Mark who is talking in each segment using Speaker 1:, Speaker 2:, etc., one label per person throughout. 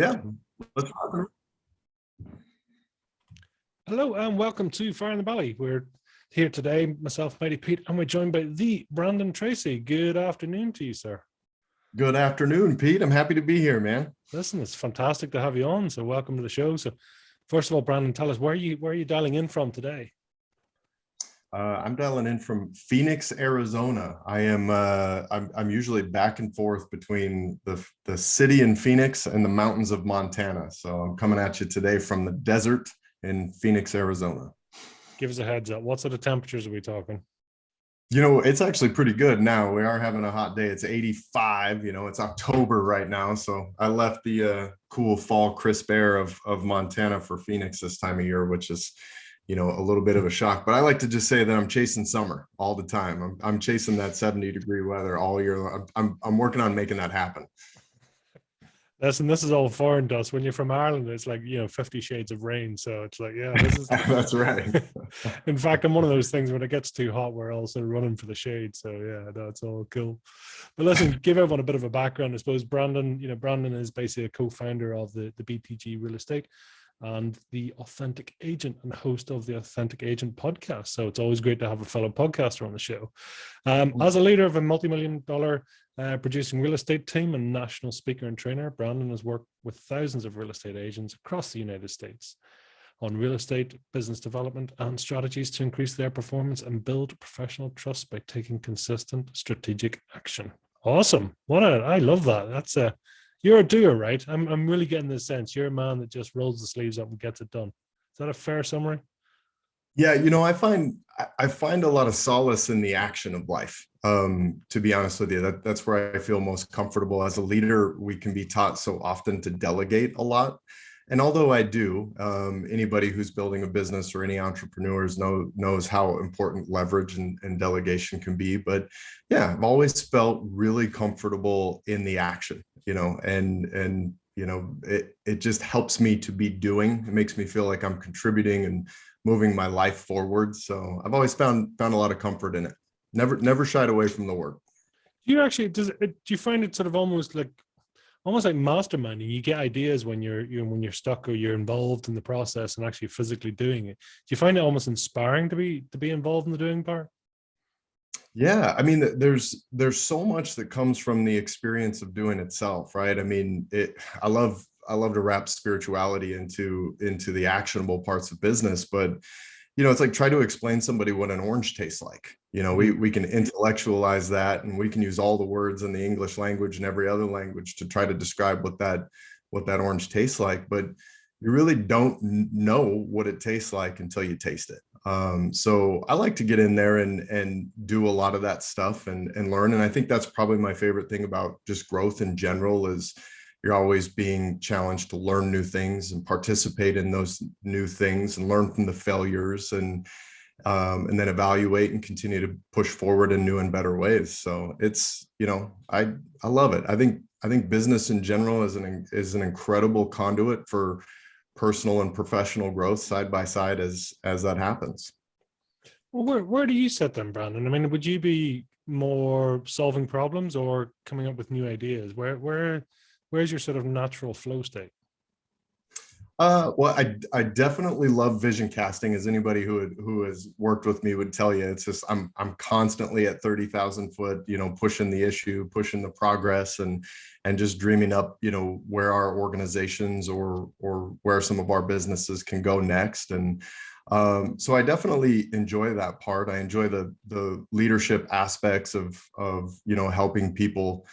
Speaker 1: Yeah, let's talk.
Speaker 2: Hello and welcome to Fire in the Valley. We're here today, myself, Mighty Pete, and we're joined by the Brandon Tracy. Good afternoon to you, sir.
Speaker 1: Good afternoon, Pete. I'm happy to be here, man.
Speaker 2: Listen, it's fantastic to have you on. So welcome to the show. So first of all, Brandon, tell us where are you dialing in from today?
Speaker 1: I'm dialing in from Phoenix, Arizona. I'm usually back and forth between the city in Phoenix and the mountains of Montana. So I'm coming at you today from the desert in Phoenix, Arizona.
Speaker 2: Give us a heads up. What sort of temperatures are we talking?
Speaker 1: You know, it's actually pretty good now. We are having a hot day. It's 85. You know, it's October right now. So I left the cool fall crisp air of Montana for Phoenix this time of year, which is, you know, a little bit of a shock. But I like to just say that I'm chasing summer all the time. I'm chasing that 70-degree weather all year. I'm working on making that happen.
Speaker 2: Listen, this is all foreign to us. When you're from Ireland, it's like, 50 shades of rain. So it's like, yeah, this is
Speaker 1: That's right.
Speaker 2: In fact, I'm one of those things when it gets too hot, we're also running for the shade. So yeah, that's all cool. But listen, give everyone a bit of a background. I suppose Brandon is basically a co-founder of the BTG Real Estate and the Authentic Agent and host of the Authentic Agent podcast. So it's always great to have a fellow podcaster on the show. As a leader of a multi-million-dollar producing real estate team and national speaker and trainer, Brandon has worked with thousands of real estate agents across the United States on real estate, business development, and strategies to increase their performance and build professional trust by taking consistent strategic action. Awesome. I love that. You're a doer, right? I'm really getting this sense. You're a man that just rolls the sleeves up and gets it done. Is that a fair summary?
Speaker 1: Yeah, you know, I find a lot of solace in the action of life. To be honest with you, that's where I feel most comfortable. As a leader, we can be taught so often to delegate a lot. And although I do, anybody who's building a business or any entrepreneurs knows how important leverage and delegation can be. But yeah, I've always felt really comfortable in the action, you know, and you know, it just helps me to be doing. It makes me feel like I'm contributing and moving my life forward. So I've always found a lot of comfort in it. Never shied away from the work.
Speaker 2: Do you find it sort of almost like masterminding? You get ideas when you're stuck or you're involved in the process and actually physically doing it. Do you find it almost inspiring to be involved in the doing part?
Speaker 1: Yeah, I mean, there's so much that comes from the experience of doing itself, right? I mean, I love to wrap spirituality into the actionable parts of business, but you know, it's like try to explain somebody what an orange tastes like. You know, we can intellectualize that, and we can use all the words in the English language and every other language to try to describe what that orange tastes like, but you really don't know what it tastes like until you taste it. So I like to get in there and do a lot of that stuff and learn. And I think that's probably my favorite thing about just growth in general is you're always being challenged to learn new things and participate in those new things and learn from the failures and then evaluate and continue to push forward in new and better ways. So it's, you know, I love it. I think business in general is an incredible conduit for personal and professional growth side by side as that happens.
Speaker 2: Well, where do you set them, Brandon? I mean, would you be more solving problems or coming up with new ideas? Where's your sort of natural flow state?
Speaker 1: Well, I definitely love vision casting, as anybody who has worked with me would tell you. It's just I'm constantly at 30,000 foot, you know, pushing the issue, pushing the progress, and just dreaming up, you know, where our organizations or where some of our businesses can go next. And so I definitely enjoy that part. I enjoy the leadership aspects of you know, helping people,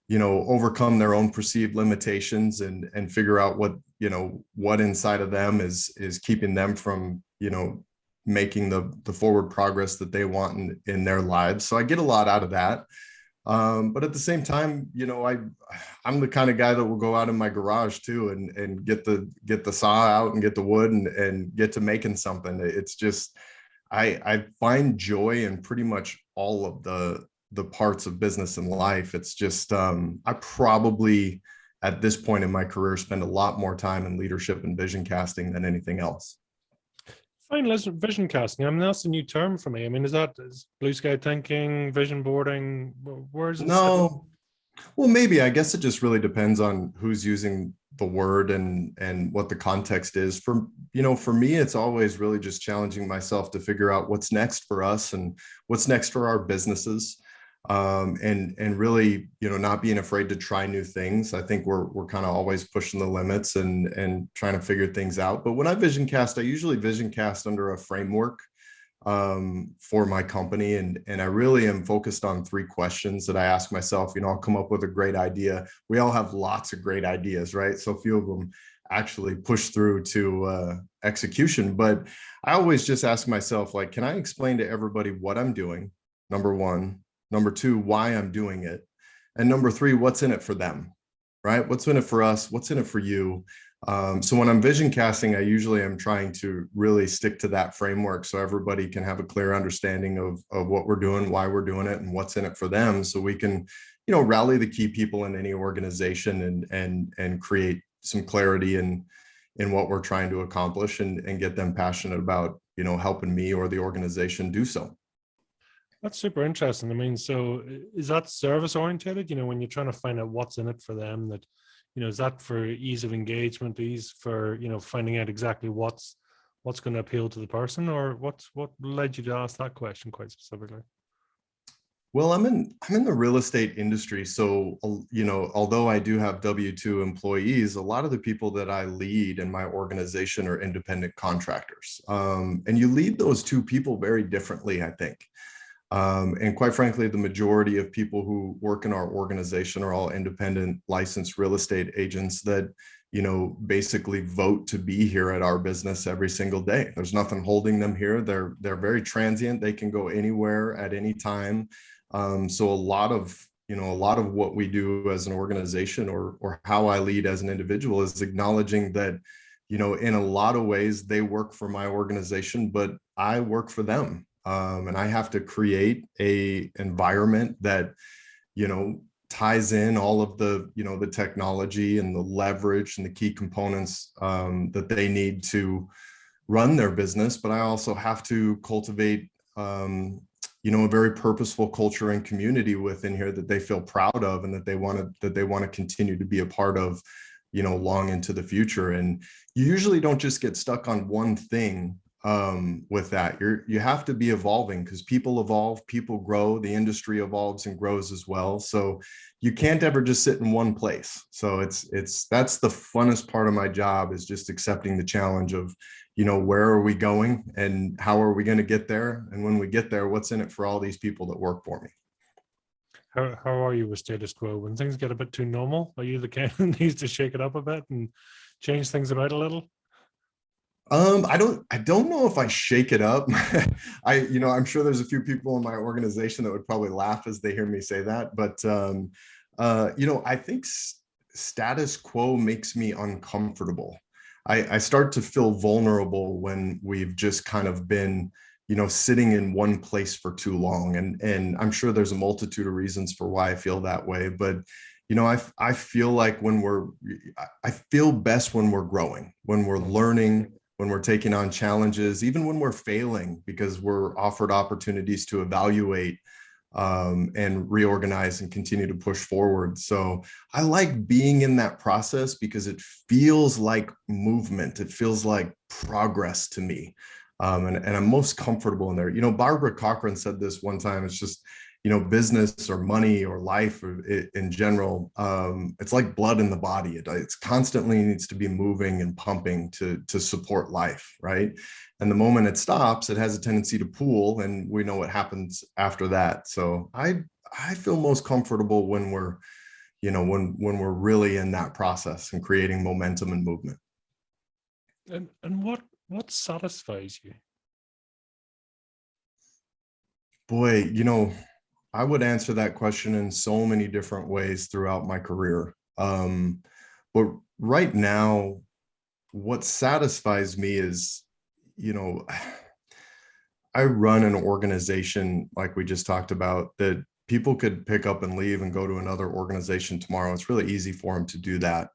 Speaker 1: you know, overcome their own perceived limitations and figure out what inside of them is keeping them from, you know, making the forward progress that they want in their lives. So I get a lot out of that. But at the same time, you know, I'm the kind of guy that will go out in my garage too and get the saw out and get the wood and get to making something. It's just, I find joy in pretty much all of the parts of business and life. It's just, I probably at this point in my career spend a lot more time in leadership and vision casting than anything else.
Speaker 2: Fine, vision casting. I mean, that's a new term for me. I mean, is blue sky thinking, vision boarding? Where's it?
Speaker 1: No, well, maybe. I guess it just really depends on who's using the word and what the context is. For, you know, for me, it's always really just challenging myself to figure out what's next for us and what's next for our businesses. And really, you know, not being afraid to try new things. I think we're kind of always pushing the limits and trying to figure things out. But when I vision cast, I usually vision cast under a framework for my company. And I really am focused on three questions that I ask myself. You know, I'll come up with a great idea. We all have lots of great ideas, right? So few of them actually push through to execution. But I always just ask myself, like, can I explain to everybody what I'm doing? Number one. Number two, why I'm doing it. And number three, what's in it for them, right? What's in it for us? What's in it for you? So when I'm vision casting, I usually am trying to really stick to that framework so everybody can have a clear understanding of what we're doing, why we're doing it, and what's in it for them. So we can, you know, rally the key people in any organization and create some clarity in what we're trying to accomplish and get them passionate about, you know, helping me or the organization do so.
Speaker 2: That's super interesting. I mean, so is that service oriented? You know, when you're trying to find out what's in it for them, that, you know, is that for ease of engagement, ease for, you know, finding out exactly what's going to appeal to the person, or what led you to ask that question quite specifically?
Speaker 1: Well, I'm in the real estate industry, so you know, although I do have W-2 employees, a lot of the people that I lead in my organization are independent contractors, and you lead those two people very differently, I think. And quite frankly, the majority of people who work in our organization are all independent licensed real estate agents that, you know, basically vote to be here at our business every single day. There's nothing holding them here. They're very transient. They can go anywhere at any time. So a lot of what we do as an organization or how I lead as an individual is acknowledging that, you know, in a lot of ways they work for my organization, but I work for them. And I have to create a environment that, you know, ties in all of the, you know, the technology and the leverage and the key components that they need to run their business. But I also have to cultivate, you know, a very purposeful culture and community within here that they feel proud of and that they want to continue to be a part of, you know, long into the future. And you usually don't just get stuck on one thing with that. You have to be evolving because people evolve, people grow, the industry evolves and grows as well. So you can't ever just sit in one place. So that's the funnest part of my job, is just accepting the challenge of, you know, where are we going and how are we going to get there? And when we get there, what's in it for all these people that work for me?
Speaker 2: How are you with status quo? When things get a bit too normal, are you the kind that needs to shake it up a bit and change things about a little?
Speaker 1: I don't know if I shake it up. You know, I'm sure there's a few people in my organization that would probably laugh as they hear me say that, but you know, I think status quo makes me uncomfortable. I start to feel vulnerable when we've just kind of been, you know, sitting in one place for too long. And I'm sure there's a multitude of reasons for why I feel that way, but you know, I feel like I feel best when we're growing, when we're learning, when we're taking on challenges, even when we're failing, because we're offered opportunities to evaluate and reorganize and continue to push forward. So I like being in that process because it feels like movement. It feels like progress to me. And I'm most comfortable in there. You know, Barbara Cochran said this one time, it's just, you know, business or money or life in general, it's like blood in the body. It's constantly needs to be moving and pumping to support life, right? And the moment it stops, it has a tendency to pool, and we know what happens after that. So I feel most comfortable when we're, you know, when we're really in that process and creating momentum and movement.
Speaker 2: And what satisfies you?
Speaker 1: Boy, you know, I would answer that question in so many different ways throughout my career. But right now, what satisfies me is, you know, I run an organization like we just talked about that people could pick up and leave and go to another organization tomorrow. It's really easy for them to do that.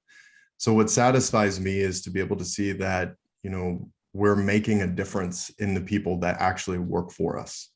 Speaker 1: So what satisfies me is to be able to see that, you know, we're making a difference in the people that actually work for us.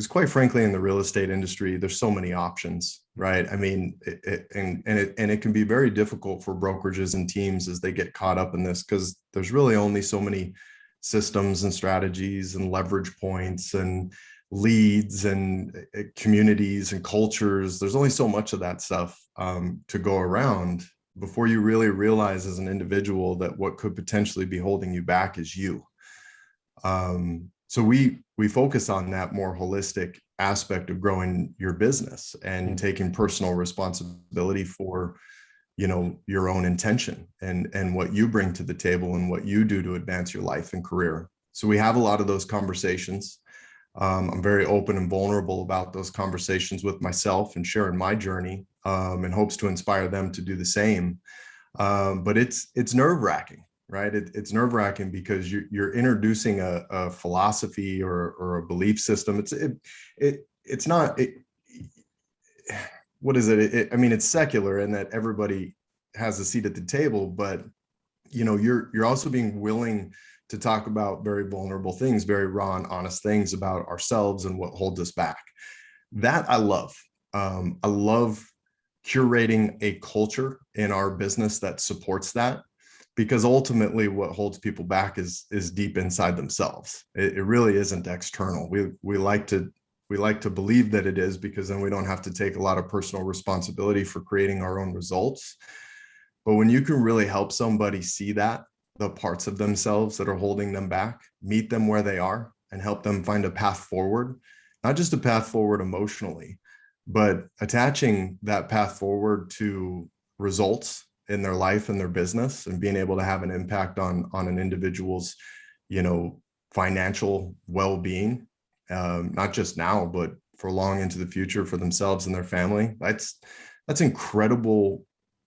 Speaker 1: because quite frankly, in the real estate industry, there's so many options, right? I mean, it can be very difficult for brokerages and teams as they get caught up in this, because there's really only so many systems and strategies and leverage points and leads and communities and cultures. There's only so much of that stuff to go around before you really realize as an individual that what could potentially be holding you back is you. So we focus on that more holistic aspect of growing your business and taking personal responsibility for, you know, your own intention and what you bring to the table and what you do to advance your life and career. So we have a lot of those conversations. I'm very open and vulnerable about those conversations with myself and sharing my journey, in hopes to inspire them to do the same. But it's nerve-wracking, right? It's nerve-wracking because you're introducing a philosophy or a belief system. It's not. What is it? I mean, it's secular in that everybody has a seat at the table, but you know, you're also being willing to talk about very vulnerable things, very raw and honest things about ourselves and what holds us back. That I love. I love curating a culture in our business that supports that, because ultimately what holds people back is deep inside themselves. It really isn't external. We like to believe that it is, because then we don't have to take a lot of personal responsibility for creating our own results. But when you can really help somebody see that, the parts of themselves that are holding them back, meet them where they are and help them find a path forward, not just a path forward emotionally, but attaching that path forward to results in their life and their business, and being able to have an impact on an individual's, you know, financial well-being, not just now, but for long into the future for themselves and their family. That's incredibly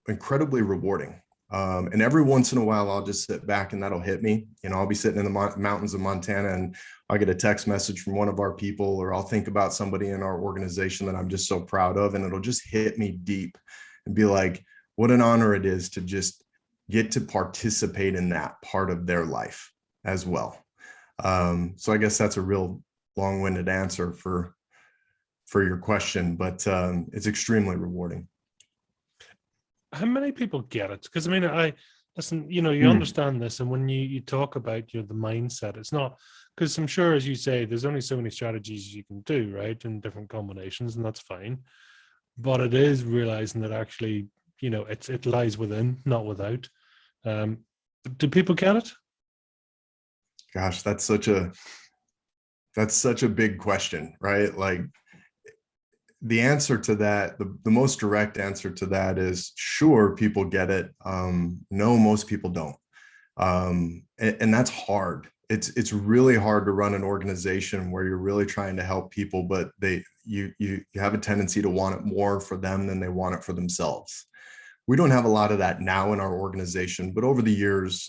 Speaker 1: rewarding. And every once in a while, I'll just sit back and that'll hit me. You know, I'll be sitting in the mountains of Montana and I'll get a text message from one of our people, or I'll think about somebody in our organization that I'm just so proud of, and it'll just hit me deep and be like, what an honor it is to just get to participate in that part of their life as well. So I guess that's a real long-winded answer for your question, but it's extremely rewarding.
Speaker 2: How many people get it? Because I mean, I listen, you know, you understand this, and when you talk about, you know, the mindset, it's not, because I'm sure, as you say, there's only so many strategies you can do, right, in different combinations, and that's fine. But it is realizing that actually, you know, it lies within, not without. Do people get it?
Speaker 1: Gosh, that's such a big question, right? Like, the answer to that, the most direct answer to that is sure, people get it. No, most people don't. And that's hard. It's really hard to run an organization where you're really trying to help people, but you have a tendency to want it more for them than they want it for themselves. We don't have a lot of that now in our organization, but over the years,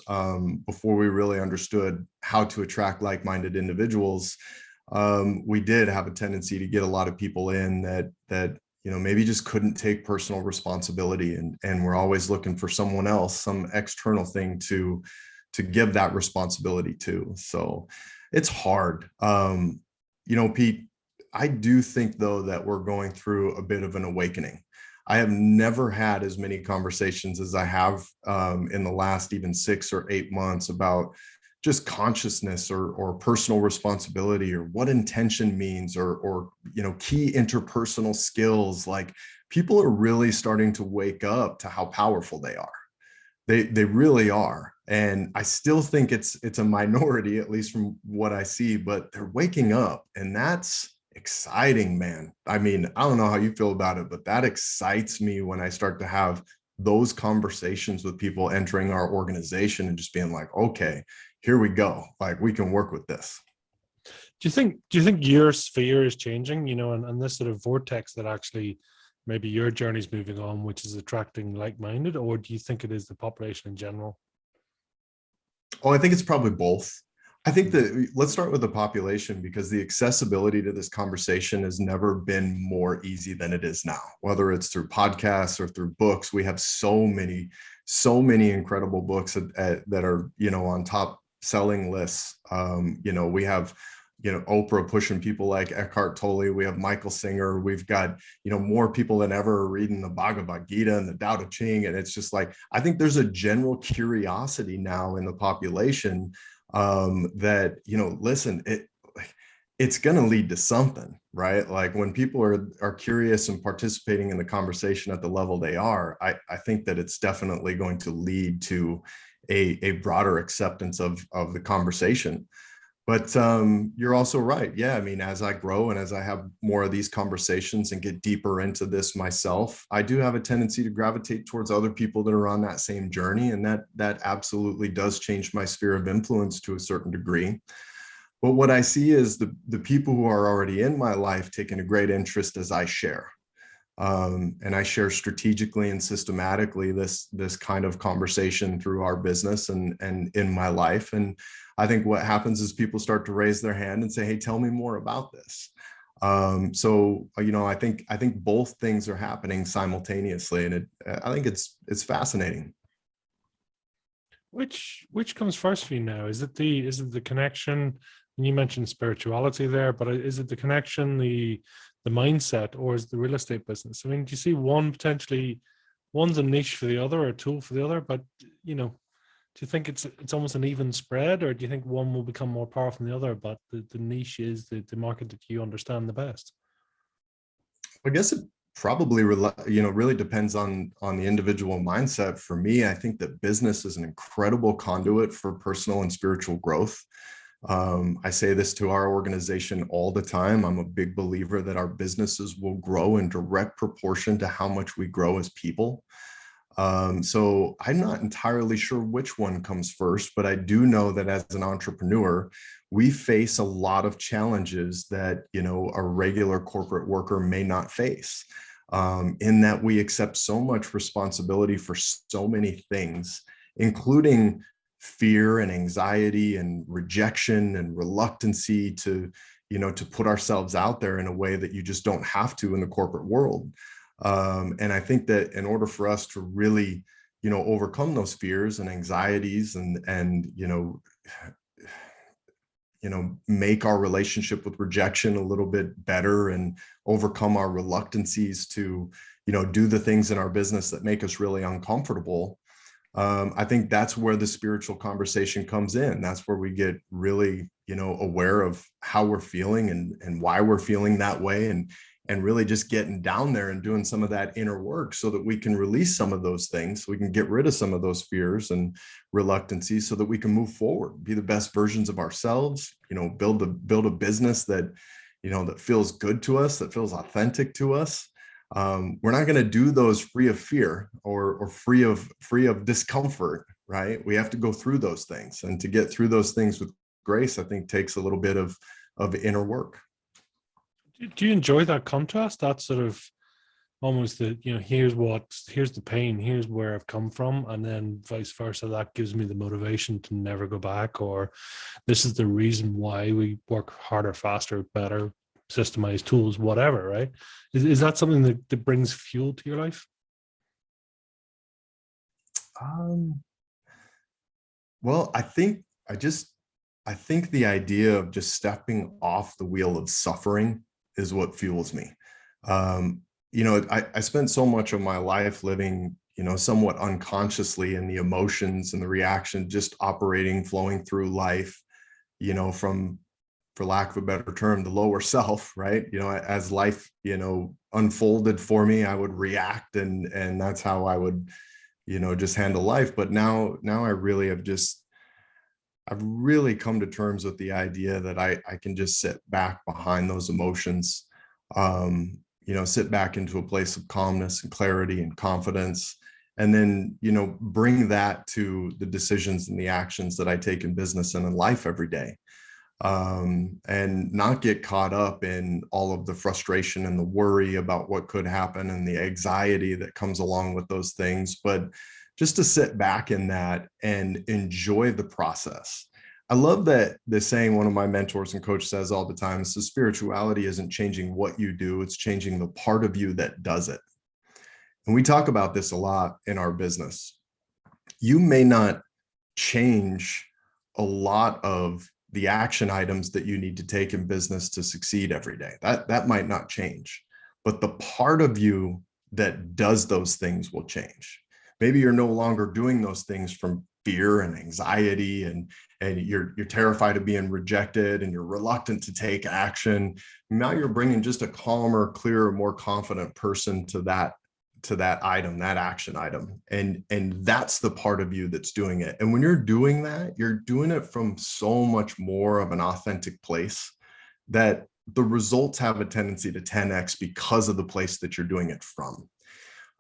Speaker 1: before we really understood how to attract like-minded individuals, we did have a tendency to get a lot of people in that you know, maybe just couldn't take personal responsibility, and we're always looking for someone else, some external thing to give that responsibility to. So it's hard. You know, Pete, I do think though that we're going through a bit of an awakening. I have never had as many conversations as I have in the last even 6 or 8 months about just consciousness or personal responsibility, or what intention means, or you know, key interpersonal skills. Like, people are really starting to wake up to how powerful they are. They really are. And I still think it's a minority, at least from what I see, but they're waking up, and that's exciting, man. I mean, I don't know how you feel about it, but that excites me when I start to have those conversations with people entering our organization and just being like, okay, here we go. Like, we can work with this.
Speaker 2: Do you think your sphere is changing, you know, and this sort of vortex that actually maybe your journey's moving on, which is attracting like-minded, or do you think it is the population in general?
Speaker 1: Oh, I think it's probably both. I think that, let's start with the population, because the accessibility to this conversation has never been more easy than it is now. Whether it's through podcasts or through books, we have so many incredible books that are, you know, on top selling lists. You know, we have Oprah pushing people like Eckhart Tolle. We have Michael Singer. We've got, more people than ever reading the Bhagavad Gita and the Tao Te Ching. And it's just like, I think there's a general curiosity now in the population that, listen, it's going to lead to something, right? Like when people are curious and participating in the conversation at the level they are, I think that it's definitely going to lead to a broader acceptance of the conversation. But you're also right. Yeah, I mean, as I grow and as I have more of these conversations and get deeper into this myself, I do have a tendency to gravitate towards other people that are on that same journey. And that absolutely does change my sphere of influence to a certain degree. But what I see is the people who are already in my life taking a great interest as I share. And I share strategically and systematically this kind of conversation through our business and in my life. And I think what happens is people start to raise their hand and say, hey, tell me more about this. So, I think both things are happening simultaneously, and I think it's fascinating.
Speaker 2: Which comes first for you now? Is it the connection? And you mentioned spirituality there, but is it the connection, the mindset, or is it the real estate business? I mean, do you see one's a niche for the other or a tool for the other? But do you think it's almost an even spread, or do you think one will become more powerful than the other, but the niche is the market that you understand the best?
Speaker 1: I guess it probably really depends on the individual mindset. For me, I think that business is an incredible conduit for personal and spiritual growth. I say this to our organization all the time. I'm a big believer that our businesses will grow in direct proportion to how much we grow as people. So I'm not entirely sure which one comes first, but I do know that as an entrepreneur, we face a lot of challenges that, a regular corporate worker may not face, in that we accept so much responsibility for so many things, including fear and anxiety and rejection and reluctancy to put ourselves out there in a way that you just don't have to in the corporate world. And I think that in order for us to really, overcome those fears and anxieties and make our relationship with rejection a little bit better and overcome our reluctancies to, do the things in our business that make us really uncomfortable. I think that's where the spiritual conversation comes in. That's where we get really, aware of how we're feeling and why we're feeling that way, and really just getting down there and doing some of that inner work so that we can release some of those things, so we can get rid of some of those fears and reluctancies so that we can move forward, be the best versions of ourselves, build a business that, that feels good to us, that feels authentic to us. We're not going to do those free of fear or free of discomfort, right? We have to go through those things, and to get through those things with grace, I think takes a little bit of inner work.
Speaker 2: Do you enjoy that contrast? That sort of almost here's the pain, here's where I've come from, and then vice versa. That gives me the motivation to never go back, or this is the reason why we work harder, faster, better, systemized tools, whatever, right? Is that something that brings fuel to your life?
Speaker 1: Well, I think the idea of just stepping off the wheel of suffering is what fuels me. I spent so much of my life living, somewhat unconsciously in the emotions and the reaction, just operating, flowing through life, from, for lack of a better term, the lower self, right? As life, unfolded for me, I would react, and that's how I would, just handle life. But now I've really come to terms with the idea that I can just sit back behind those emotions, sit back into a place of calmness and clarity and confidence, and then, bring that to the decisions and the actions that I take in business and in life every day. And not get caught up in all of the frustration and the worry about what could happen and the anxiety that comes along with those things, but just to sit back in that and enjoy the process. I love that the saying one of my mentors and coach says all the time is, spirituality isn't changing what you do, it's changing the part of you that does it. And we talk about this a lot in our business. You may not change a lot of the action items that you need to take in business to succeed every day. That might not change, but the part of you that does those things will change. Maybe you're no longer doing those things from fear and anxiety, and you're terrified of being rejected, and you're reluctant to take action. Now you're bringing just a calmer, clearer, more confident person to that item, that action item. And that's the part of you that's doing it. And when you're doing that, you're doing it from so much more of an authentic place, that the results have a tendency to 10x because of the place that you're doing it from.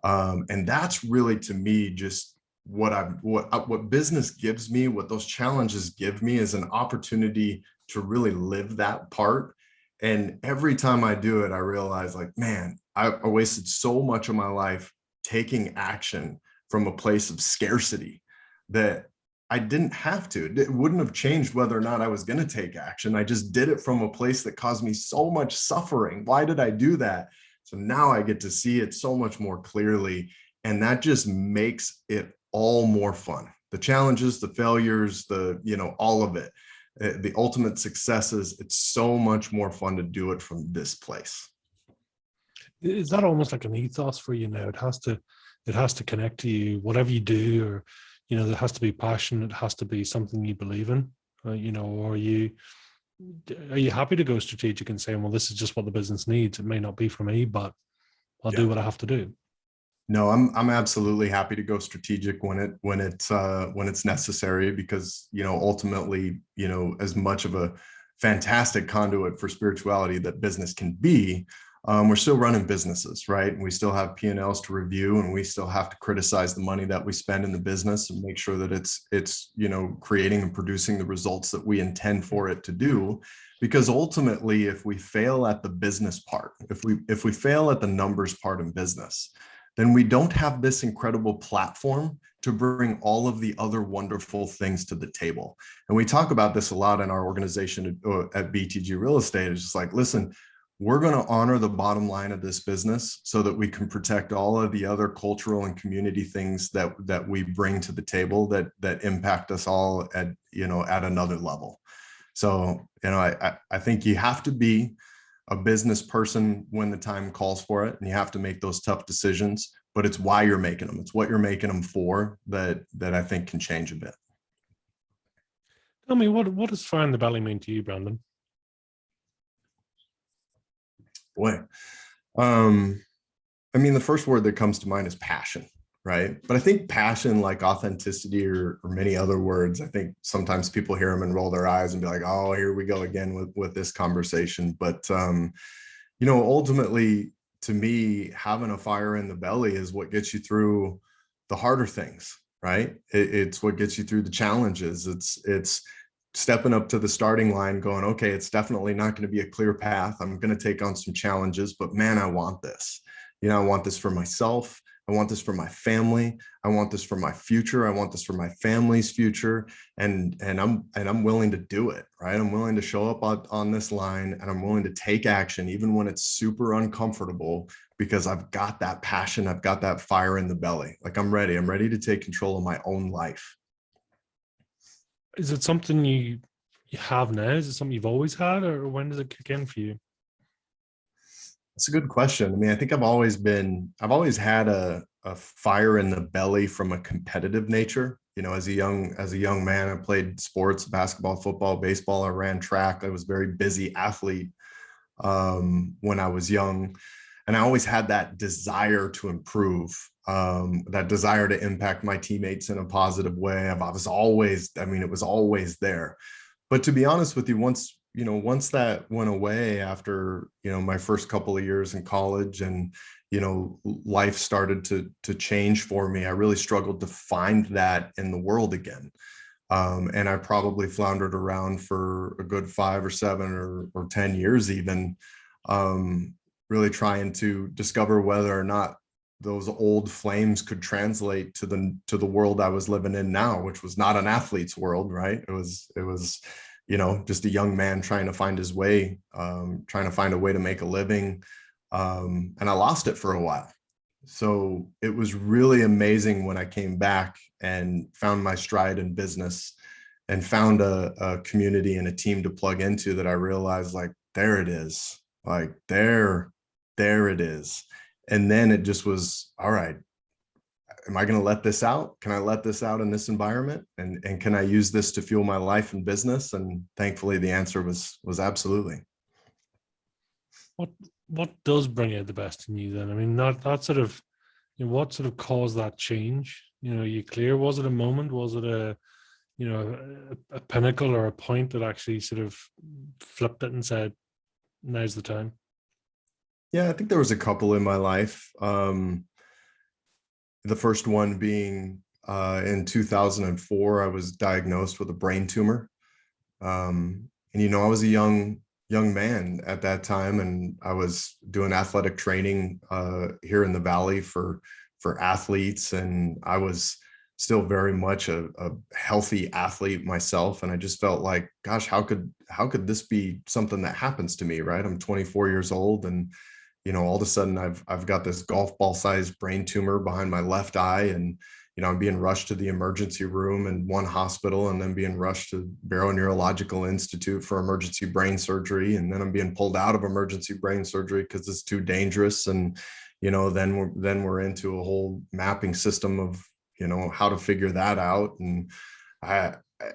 Speaker 1: And that's really, to me, just what business gives me, what those challenges give me, is an opportunity to really live that part. And every time I do it, I realize, like, man, I wasted so much of my life taking action from a place of scarcity that I didn't have to. It wouldn't have changed whether or not I was going to take action. I just did it from a place that caused me so much suffering. Why did I do that? So now I get to see it so much more clearly. And that just makes it all more fun. The challenges, the failures, all of it, the ultimate successes, it's so much more fun to do it from this place.
Speaker 2: Is that almost like an ethos for you now? It has to connect to you, whatever you do, or, there has to be passion. It has to be something you believe in, or are you happy to go strategic and saying, well, this is just what the business needs. It may not be for me, but I'll do what I have to do.
Speaker 1: No, I'm absolutely happy to go strategic when it's necessary, because, ultimately, as much of a fantastic conduit for spirituality that business can be, we're still running businesses, right? And we still have P&Ls to review, and we still have to criticize the money that we spend in the business and make sure that it's creating and producing the results that we intend for it to do. Because ultimately, if we fail at the business part, if we fail at the numbers part in business, then we don't have this incredible platform to bring all of the other wonderful things to the table. And we talk about this a lot in our organization at BTG Real Estate. It's just like, listen, we're going to honor the bottom line of this business so that we can protect all of the other cultural and community things that we bring to the table that impact us all at another level. So, I think you have to be a business person when the time calls for it, and you have to make those tough decisions, but it's why you're making them. It's what you're making them for that I think can change a bit.
Speaker 2: Tell me, what does fire in the belly mean to you, Brandon?
Speaker 1: Boy, the first word that comes to mind is passion, right? But I think passion, like authenticity or many other words, I think sometimes people hear them and roll their eyes and be like, oh, here we go again with this conversation. But, ultimately, to me, having a fire in the belly is what gets you through the harder things, right? It's what gets you through the challenges. It's stepping up to the starting line going, okay, it's definitely not going to be a clear path. I'm going to take on some challenges, but man, I want this. I want this for myself. I want this for my family. I want this for my future. I want this for my family's future. And I'm willing to do it, right? I'm willing to show up on this line, and I'm willing to take action, even when it's super uncomfortable, because I've got that passion. I've got that fire in the belly. Like, I'm ready to take control of my own life.
Speaker 2: Is it something you have now? Is it something you've always had, or when does it kick in for you?
Speaker 1: That's a good question. I think I've always had a fire in the belly from a competitive nature. As a young man, I played sports, basketball, football, baseball. I ran track. I was a very busy athlete when I was young. And I always had that desire to improve, that desire to impact my teammates in a positive way. It was always there. But to be honest with you, once that went away after, my first couple of years in college, and, life started to change for me, I really struggled to find that in the world again. And I probably floundered around for a good 5 or 7 or 10 years even, really trying to discover whether or not those old flames could translate to the world I was living in now, which was not an athlete's world, right? It was just a young man trying to find his way, trying to find a way to make a living. And I lost it for a while. So it was really amazing when I came back and found my stride in business, and found a community and a team to plug into that I realized, like, there it is, like there it is. And then it just was, all right, am I going to let this out? Can I let this out in this environment? And can I use this to fuel my life and business? And thankfully the answer was absolutely.
Speaker 2: What does bring out the best in you then? I mean, that sort of, what sort of caused that change? You clear, was it a moment? Was it a pinnacle or a point that actually sort of flipped it and said, now's the time?
Speaker 1: Yeah, I think there was a couple in my life. The first one being in 2004, I was diagnosed with a brain tumor. And I was a young man at that time, and I was doing athletic training here in the Valley for athletes, and I was still very much a healthy athlete myself. And I just felt like, gosh, how could this be something that happens to me, right? I'm 24 years old, and all of a sudden I've got this golf ball sized brain tumor behind my left eye, and I'm being rushed to the emergency room in one hospital, and then being rushed to Barrow Neurological Institute for emergency brain surgery, and then I'm being pulled out of emergency brain surgery because it's too dangerous. And then we're into a whole mapping system of how to figure that out. And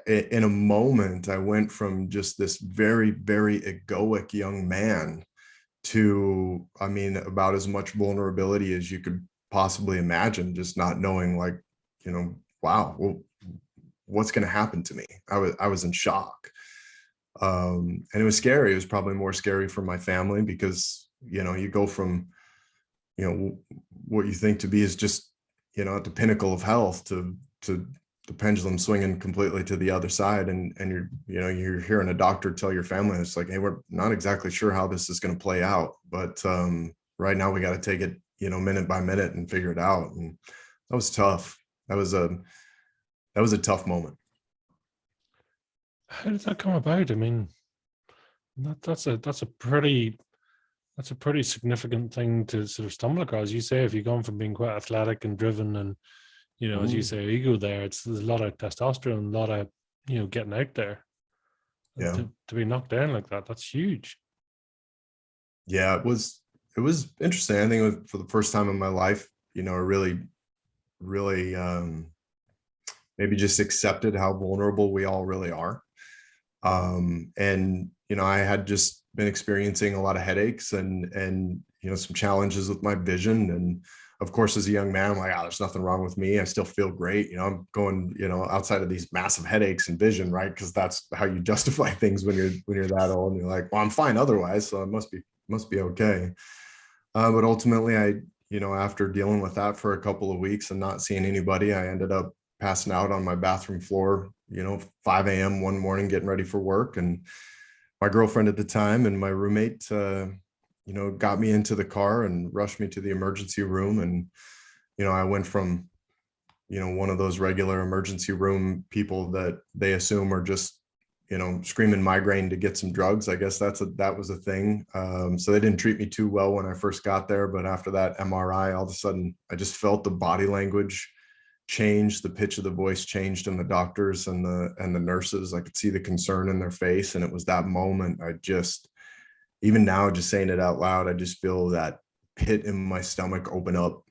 Speaker 1: in a moment, I went from just this very, very egoic young man to, I mean, about as much vulnerability as you could possibly imagine, just not knowing, like, wow, well, what's going to happen to me? I was in shock. And it was scary. It was probably more scary for my family because, you go from, what you think to be is just, at the pinnacle of health to the pendulum swinging completely to the other side. And you're hearing a doctor tell your family, it's like, hey, we're not exactly sure how this is going to play out, but right now we got to take it, minute by minute and figure it out. And that was tough. That was a tough moment.
Speaker 2: How did that come about? I mean, that's a pretty significant thing to sort of stumble across. You say if you've gone from being quite athletic and driven and, as you say, ego there, there's a lot of testosterone, a lot of, getting out there.
Speaker 1: Yeah.
Speaker 2: To be knocked down like that, that's huge.
Speaker 1: Yeah, it was interesting. I think it was for the first time in my life, I really, really maybe just accepted how vulnerable we all really are. And, I had just been experiencing a lot of headaches and some challenges with my vision. And of course, as a young man, I'm like, there's nothing wrong with me. I still feel great. I'm going, outside of these massive headaches and vision, right? Because that's how you justify things when you're that old. And you're like, well, I'm fine otherwise, so it must be okay. But ultimately, after dealing with that for a couple of weeks and not seeing anybody, I ended up passing out on my bathroom floor, 5 a.m. one morning, getting ready for work. And my girlfriend at the time and my roommate, got me into the car and rushed me to the emergency room. And, I went from, one of those regular emergency room people that they assume are just, screaming migraine to get some drugs. I guess that was a thing. So they didn't treat me too well when I first got there. But after that MRI, all of a sudden, I just felt the body language changed, the pitch of the voice changed in the doctors and the nurses. I could see the concern in their face. And it was that moment, even now, just saying it out loud, I just feel that pit in my stomach open up,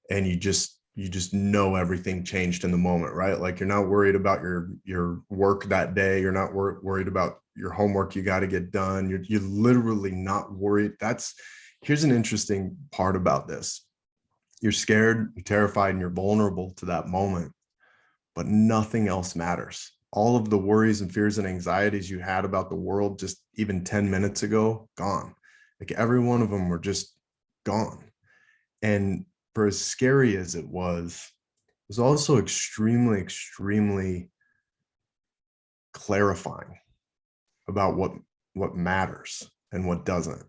Speaker 1: and you just know everything changed in the moment, right? Like, you're not worried about your work that day. You're not worried about your homework you got to get done. You're literally not worried. Here's an interesting part about this. You're scared, you're terrified, and you're vulnerable to that moment, but nothing else matters. All of the worries and fears and anxieties you had about the world just even 10 minutes ago, gone. Like, every one of them were just gone. And for as scary as it was also extremely, extremely clarifying about what matters and what doesn't.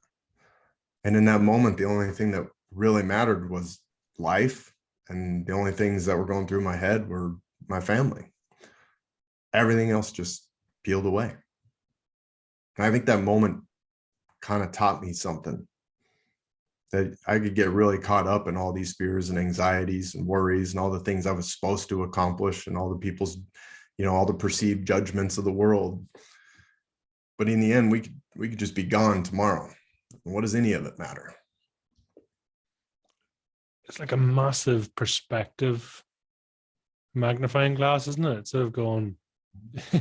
Speaker 1: And in that moment, the only thing that really mattered was life. And the only things that were going through my head were my family. Everything else just peeled away. And I think that moment kind of taught me something, that I could get really caught up in all these fears and anxieties and worries and all the things I was supposed to accomplish and all the people's, all the perceived judgments of the world. But in the end, we could just be gone tomorrow. What does any of it matter?
Speaker 2: It's like a massive perspective magnifying glass, isn't it? Sort of going,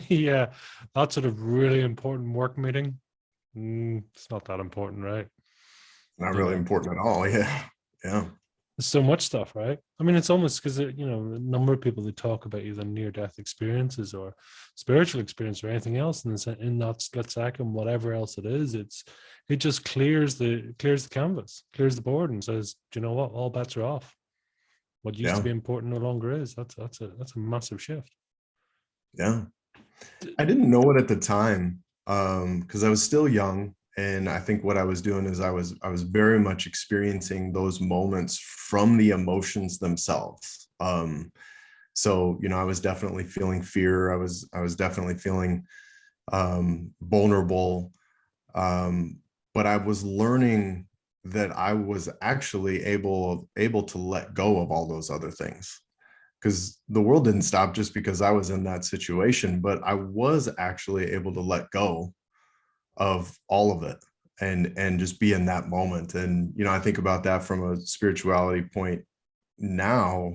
Speaker 2: yeah, that sort of really important work meeting. It's not that important, right?
Speaker 1: Not really important at all. Yeah. Yeah.
Speaker 2: There's so much stuff, right? I mean, it's almost because, a number of people that talk about either near-death experiences or spiritual experience or anything else in that split second, whatever else it is, it just clears the canvas, clears the board, and says, do you know what? All bets are off. What used to be important no longer is. That's a massive shift.
Speaker 1: Yeah. I didn't know it at the time, because I was still young. And I think what I was doing is I was very much experiencing those moments from the emotions themselves. So, I was definitely feeling fear. I was definitely feeling vulnerable. But I was learning that I was actually able to let go of all those other things, because the world didn't stop just because I was in that situation, but I was actually able to let go of all of it and just be in that moment. And I think about that from a spirituality point now.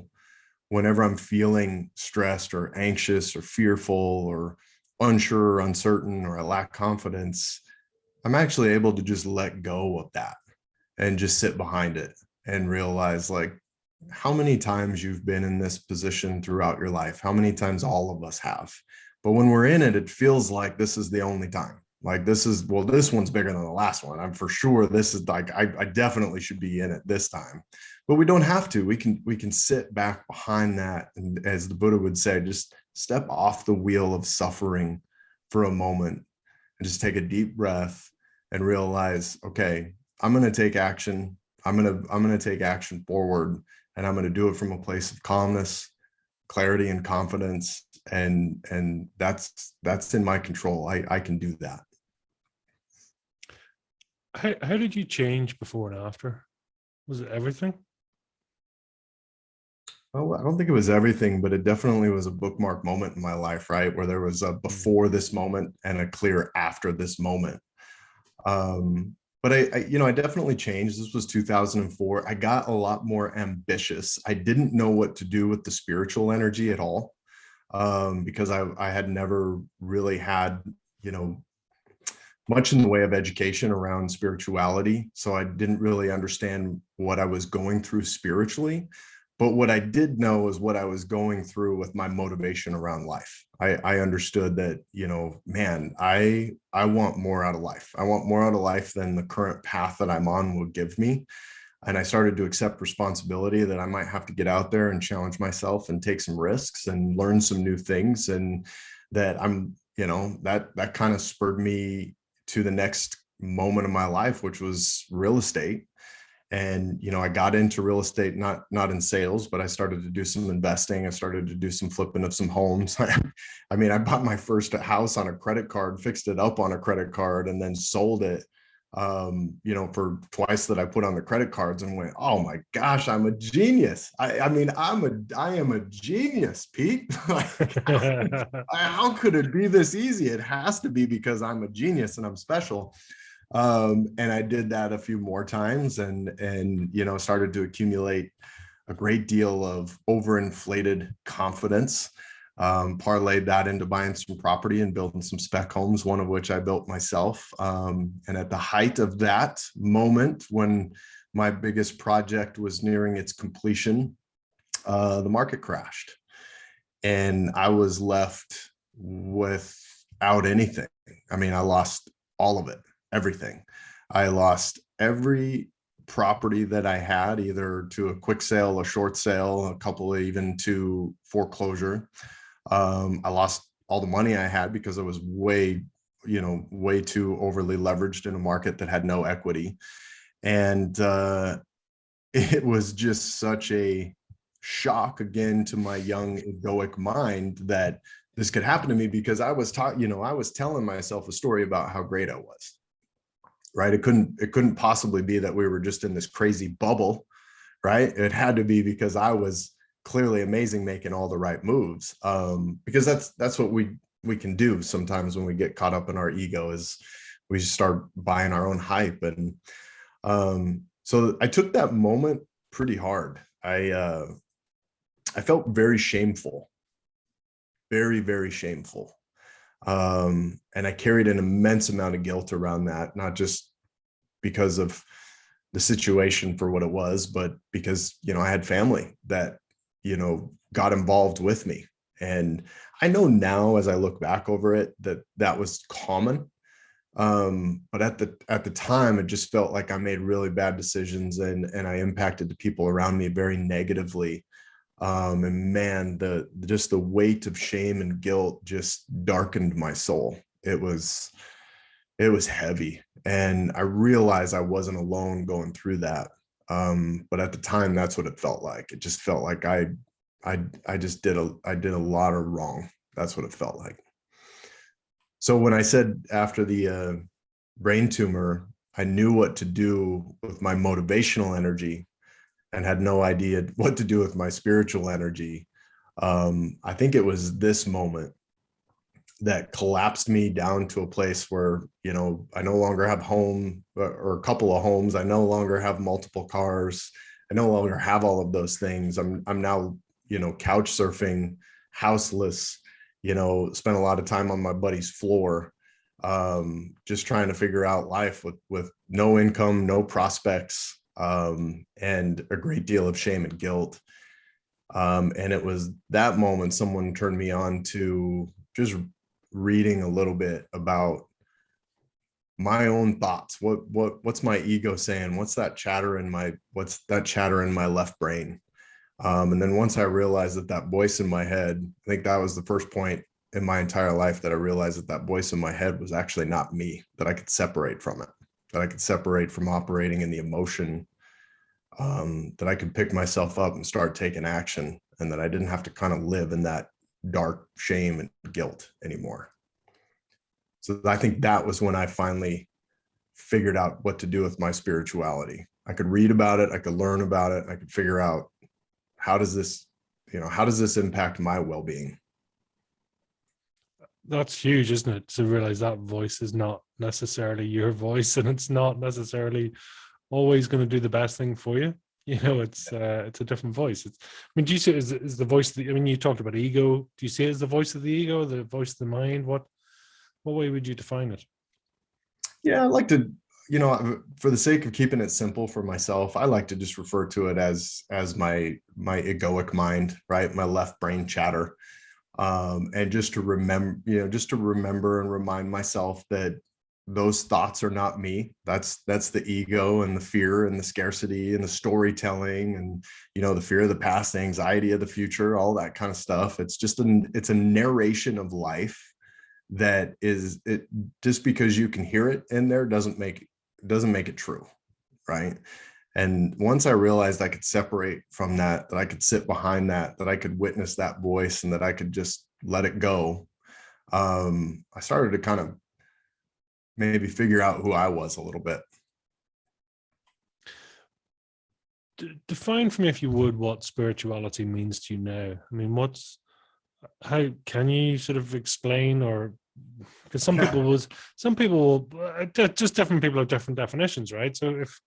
Speaker 1: Whenever I'm feeling stressed or anxious or fearful or unsure or uncertain, or I lack confidence, I'm actually able to just let go of that and just sit behind it and realize, like, how many times you've been in this position throughout your life, how many times all of us have. But when we're in it, it feels like this is the only time. Like, this one's bigger than the last one. I'm for sure this is like, I definitely should be in it this time. But we don't have to. We can sit back behind that. And as the Buddha would say, just step off the wheel of suffering for a moment and just take a deep breath and realize, okay, I'm going to take action. I'm going to take action forward, and I'm going to do it from a place of calmness, clarity, and confidence. And that's in my control. I can do that.
Speaker 2: How did you change before and after? Was it everything?
Speaker 1: Well, I don't think it was everything, but it definitely was a bookmark moment in my life, right? Where there was a before this moment and a clear after this moment. But I definitely changed. This was 2004. I got a lot more ambitious. I didn't know what to do with the spiritual energy at all, because I had never really had, much in the way of education around spirituality. So I didn't really understand what I was going through spiritually. But what I did know is what I was going through with my motivation around life. I understood that, man, I want more out of life. I want more out of life than the current path that I'm on will give me. And I started to accept responsibility that I might have to get out there and challenge myself and take some risks and learn some new things. And that that kind of spurred me to the next moment of my life, which was real estate. And, I got into real estate, not in sales, but I started to do some investing. I started to do some flipping of some homes. I mean, I bought my first house on a credit card, fixed it up on a credit card, and then sold it, for twice that I put on the credit cards, and went, oh my gosh, I'm a genius. I am a genius, Pete. How could it be this easy? It has to be because I'm a genius and I'm special. And I did that a few more times, and started to accumulate a great deal of overinflated confidence. Parlayed that into buying some property and building some spec homes, one of which I built myself. And at the height of that moment, when my biggest project was nearing its completion, the market crashed, and I was left without anything. I mean, I lost all of it. Everything. I lost every property that I had, either to a quick sale, a short sale, a couple even to foreclosure. I lost all the money I had because I was way too overly leveraged in a market that had no equity. And it was just such a shock again to my young egoic mind that this could happen to me, because I was I was telling myself a story about how great I was. Right. It couldn't possibly be that we were just in this crazy bubble. Right. It had to be because I was clearly amazing, making all the right moves. Because that's what we can do sometimes when we get caught up in our ego, is we just start buying our own hype. And so I took that moment pretty hard. I felt very shameful, very, very shameful. And I carried an immense amount of guilt around that, not just because of the situation for what it was, but because, I had family that, got involved with me. And I know now, as I look back over it, that was common. But at the time, it just felt like I made really bad decisions, and I impacted the people around me very negatively. And man, just the weight of shame and guilt just darkened my soul. It was heavy, and I realized I wasn't alone going through that. But at the time, that's what it felt like. It just felt like I did a lot of wrong. That's what it felt like. So when I said after the brain tumor, I knew what to do with my motivational energy and had no idea what to do with my spiritual energy. I think it was this moment that collapsed me down to a place where, I no longer have home or a couple of homes. I no longer have multiple cars. I no longer have all of those things. I'm now, couch surfing, houseless, spent a lot of time on my buddy's floor, just trying to figure out life with no income, no prospects, and a great deal of shame and guilt. And it was that moment someone turned me on to just reading a little bit about my own thoughts. What's my ego saying? What's that chatter in my left brain? And then once I realized that voice in my head, I think that was the first point in my entire life that I realized that voice in my head was actually not me, that I could separate from it, that I could separate from operating in the emotion, that I could pick myself up and start taking action, and that I didn't have to kind of live in that dark shame and guilt anymore. So I think that was when I finally figured out what to do with my spirituality. I could read about it, I could learn about it, I could figure out how does this impact my well-being.
Speaker 2: That's huge, isn't it? To realize that voice is not necessarily your voice, and it's not necessarily always going to do the best thing for you. It's a different voice. Do you see it as the voice you talked about ego. Do you see it as the voice of the ego, the voice of the mind? What way would you define it?
Speaker 1: Yeah, I like to, for the sake of keeping it simple for myself, I like to just refer to it as my egoic mind, right? My left brain chatter. And just to remember and remind myself that those thoughts are not me. That's the ego and the fear and the scarcity and the storytelling and, the fear of the past, the anxiety of the future, all that kind of stuff. It's just it's a narration of life that is it. Just because you can hear it in there doesn't make it true, right? And once I realized I could separate from that I could sit behind that I could witness that voice, and that I could just let it go, I started to kind of maybe figure out who I was a little bit.
Speaker 2: Define for me, if you would, what spirituality means to you now. How can you sort of explain, or because some people will just different people have different definitions, right? So if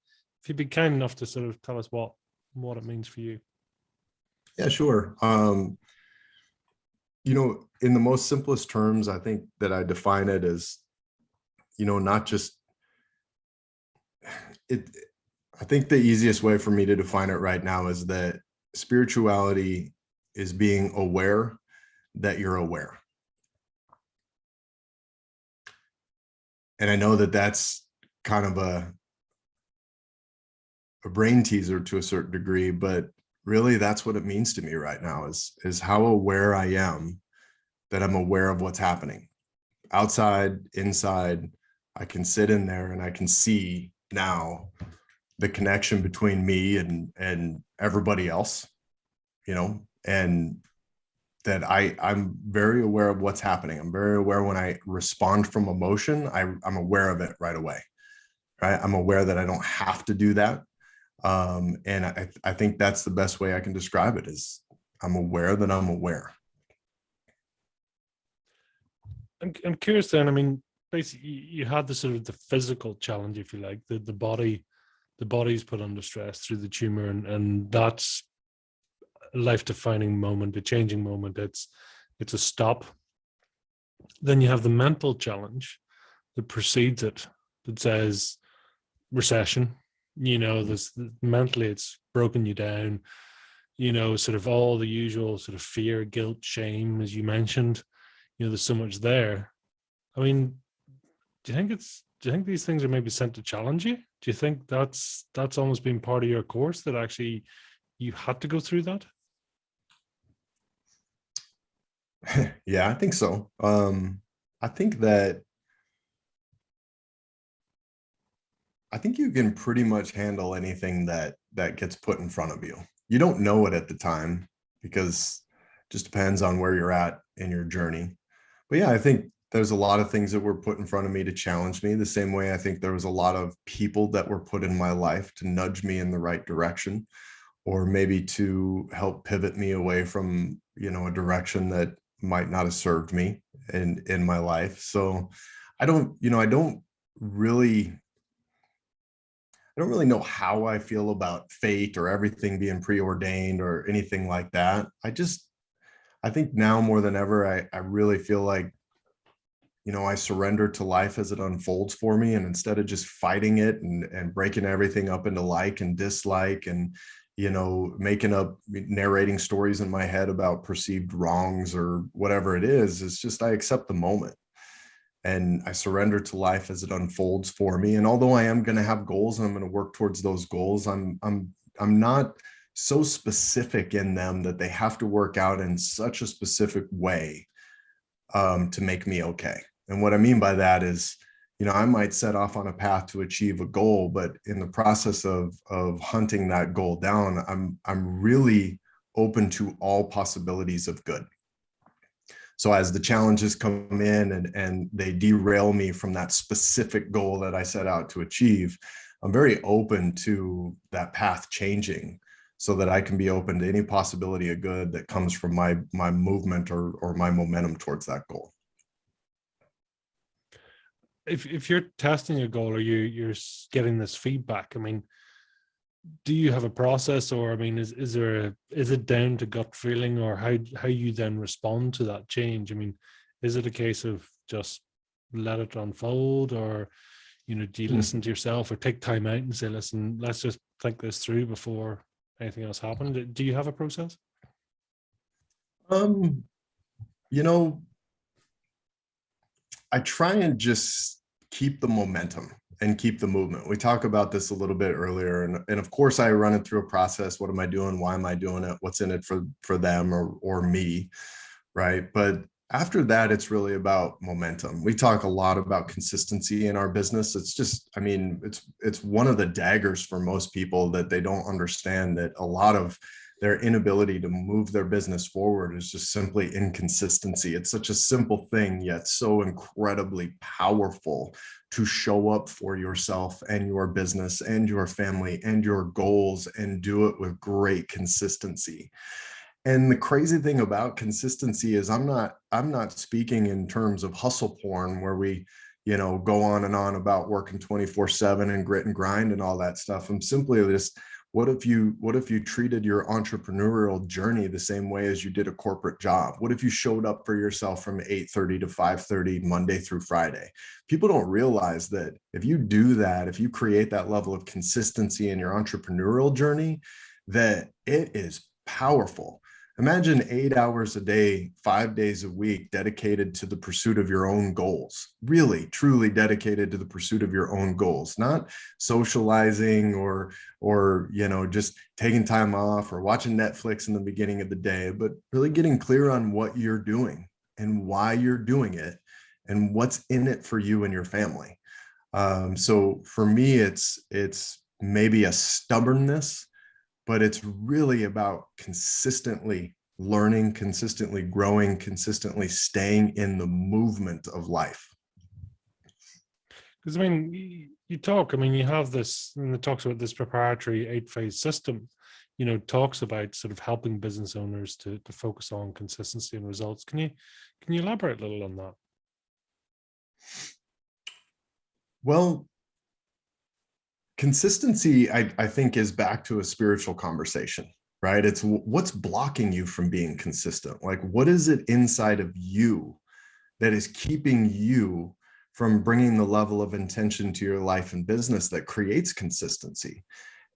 Speaker 2: you'd be kind enough to sort of tell us what it means for you.
Speaker 1: Yeah, sure. In the most simplest terms, I think that I define it as, not just it. I think the easiest way for me to define it right now is that spirituality is being aware that you're aware. And I know that that's kind of a brain teaser to a certain degree, but really that's what it means to me right now is how aware I am that I'm aware of what's happening outside, inside. I can sit in there and I can see now the connection between me and everybody else, and that I'm very aware of what's happening. I'm very aware when I respond from emotion, I'm aware of it right away, right? I'm aware that I don't have to do that. And I think that's the best way I can describe it is I'm aware that I'm aware.
Speaker 2: I'm curious then, I mean, basically you had the sort of the physical challenge, if you like, the body's put under stress through the tumor, and that's a life-defining moment, a changing moment. It's a stop. Then you have the mental challenge that precedes it, that says recession. This mentally it's broken you down. Sort of all the usual sort of fear, guilt, shame, as you mentioned. There's so much there. I mean, do you think these things are maybe sent to challenge you? Do you think that's almost been part of your course, that actually you had to go through that?
Speaker 1: Yeah, I think so. I think you can pretty much handle anything that gets put in front of you. You don't know it at the time because it just depends on where you're at in your journey. But yeah, I think there's a lot of things that were put in front of me to challenge me, the same way I think there was a lot of people that were put in my life to nudge me in the right direction, or maybe to help pivot me away from, a direction that might not have served me in my life. So I don't really know how I feel about fate or everything being preordained or anything like that. I think now more than ever, I really feel like, I surrender to life as it unfolds for me. And instead of just fighting it and breaking everything up into like and dislike and, making up, narrating stories in my head about perceived wrongs or whatever it is, it's just, I accept the moment and I surrender to life as it unfolds for me. And although I am going to have goals and I'm going to work towards those goals, I'm not so specific in them that they have to work out in such a specific way to make me okay. And what I mean by that is, I might set off on a path to achieve a goal, but in the process of hunting that goal down, I'm really open to all possibilities of good. So as the challenges come in and they derail me from that specific goal that I set out to achieve, I'm very open to that path changing so that I can be open to any possibility of good that comes from my movement or my momentum towards that goal.
Speaker 2: If you're testing a goal or you're getting this feedback, I mean, do you have a process, or I mean, is it down to gut feeling, or how you then respond to that change? I mean, is it a case of just let it unfold, or do you listen to yourself or take time out and say, listen, let's just think this through before anything else happened? Do you have a process?
Speaker 1: I try and just keep the momentum and keep the movement. We talked about this a little bit earlier. And of course I run it through a process. What am I doing? Why am I doing it? What's in it for them or me? Right. But after that, it's really about momentum. We talk a lot about consistency in our business. It's just, I mean, it's one of the daggers for most people, that they don't understand that a lot of their inability to move their business forward is just simply inconsistency. It's such a simple thing, yet so incredibly powerful to show up for yourself and your business and your family and your goals and do it with great consistency. And the crazy thing about consistency is I'm not speaking in terms of hustle porn where we, go on and on about working 24/7 and grit and grind and all that stuff. I'm simply just, what if you treated your entrepreneurial journey the same way as you did a corporate job? What if you showed up for yourself from 8:30 to 5:30 Monday through Friday? People don't realize that if you do that, if you create that level of consistency in your entrepreneurial journey, that it is powerful. Imagine 8 hours a day, 5 days a week, dedicated to the pursuit of your own goals, really, truly dedicated to the pursuit of your own goals, not socializing or just taking time off or watching Netflix in the beginning of the day, but really getting clear on what you're doing and why you're doing it and what's in it for you and your family. So for me, it's maybe a stubbornness, but it's really about consistently learning, consistently growing, consistently staying in the movement of life.
Speaker 2: Because I mean, you talk, I mean, you have this, and it talks about this preparatory 8-phase system. talks about sort of helping business owners to focus on consistency and results. Can you elaborate a little on that?
Speaker 1: Well, consistency, I think, is back to a spiritual conversation, right? It's what's blocking you from being consistent. Like, what is it inside of you that is keeping you from bringing the level of intention to your life and business that creates consistency?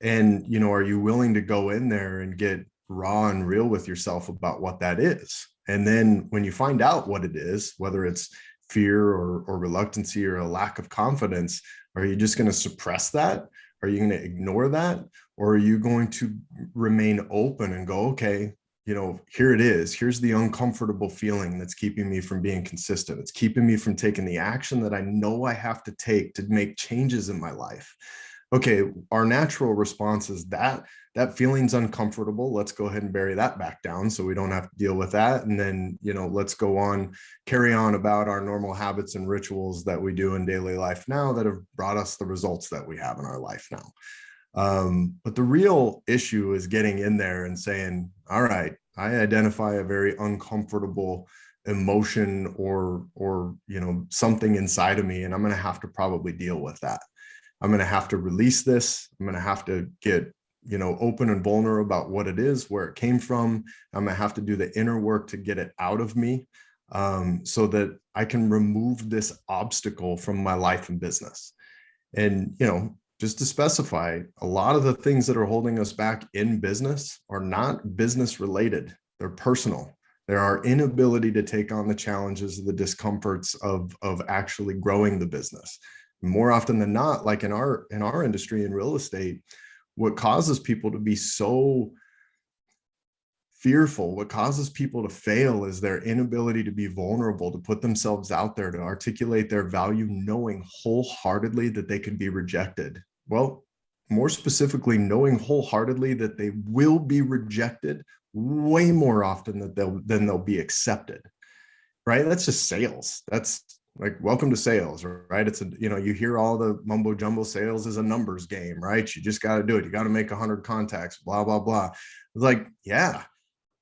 Speaker 1: And, are you willing to go in there and get raw and real with yourself about what that is? And then when you find out what it is, whether it's fear or reluctancy or a lack of confidence, are you just going to suppress that? Are you going to ignore that? Or are you going to remain open and go, okay, here it is. Here's the uncomfortable feeling that's keeping me from being consistent. It's keeping me from taking the action that I know I have to take to make changes in my life. Okay, our natural response is that feeling's uncomfortable. Let's go ahead and bury that back down so we don't have to deal with that. And then, let's go on, carry on about our normal habits and rituals that we do in daily life now that have brought us the results that we have in our life now. But the real issue is getting in there and saying, all right, I identify a very uncomfortable emotion or something inside of me, and I'm going to have to probably deal with that. I'm going to have to release this. I'm going to have to get, open and vulnerable about what it is, where it came from. I'm going to have to do the inner work to get it out of me, so that I can remove this obstacle from my life and business. And, just to specify, a lot of the things that are holding us back in business are not business related. They're personal. They're our inability to take on the challenges, the discomforts of actually growing the business. More often than not, like in our industry in real estate, what causes people to be so fearful, what causes people to fail, is their inability to be vulnerable, to put themselves out there, to articulate their value, knowing wholeheartedly that they could be rejected. Well, more specifically, knowing wholeheartedly that they will be rejected way more often than they'll be accepted, right? That's just sales. That's like, welcome to sales, right? It's you hear all the mumbo jumbo. Sales is a numbers game, right? You just got to do it. You got to make 100 contacts, blah, blah, blah. It's like, yeah.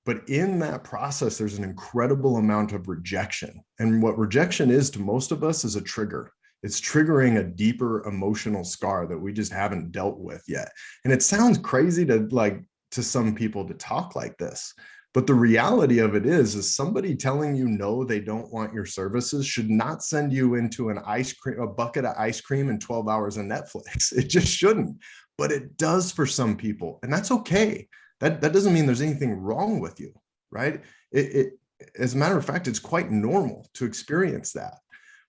Speaker 1: But in that process, there's an incredible amount of rejection. And what rejection is to most of us is a trigger. It's triggering a deeper emotional scar that we just haven't dealt with yet. And it sounds crazy to some people to talk like this. But the reality of it is somebody telling you no, they don't want your services should not send you into a bucket of ice cream and 12 hours of Netflix. It just shouldn't. But it does for some people. And that's okay. That doesn't mean there's anything wrong with you, right? It as a matter of fact, it's quite normal to experience that.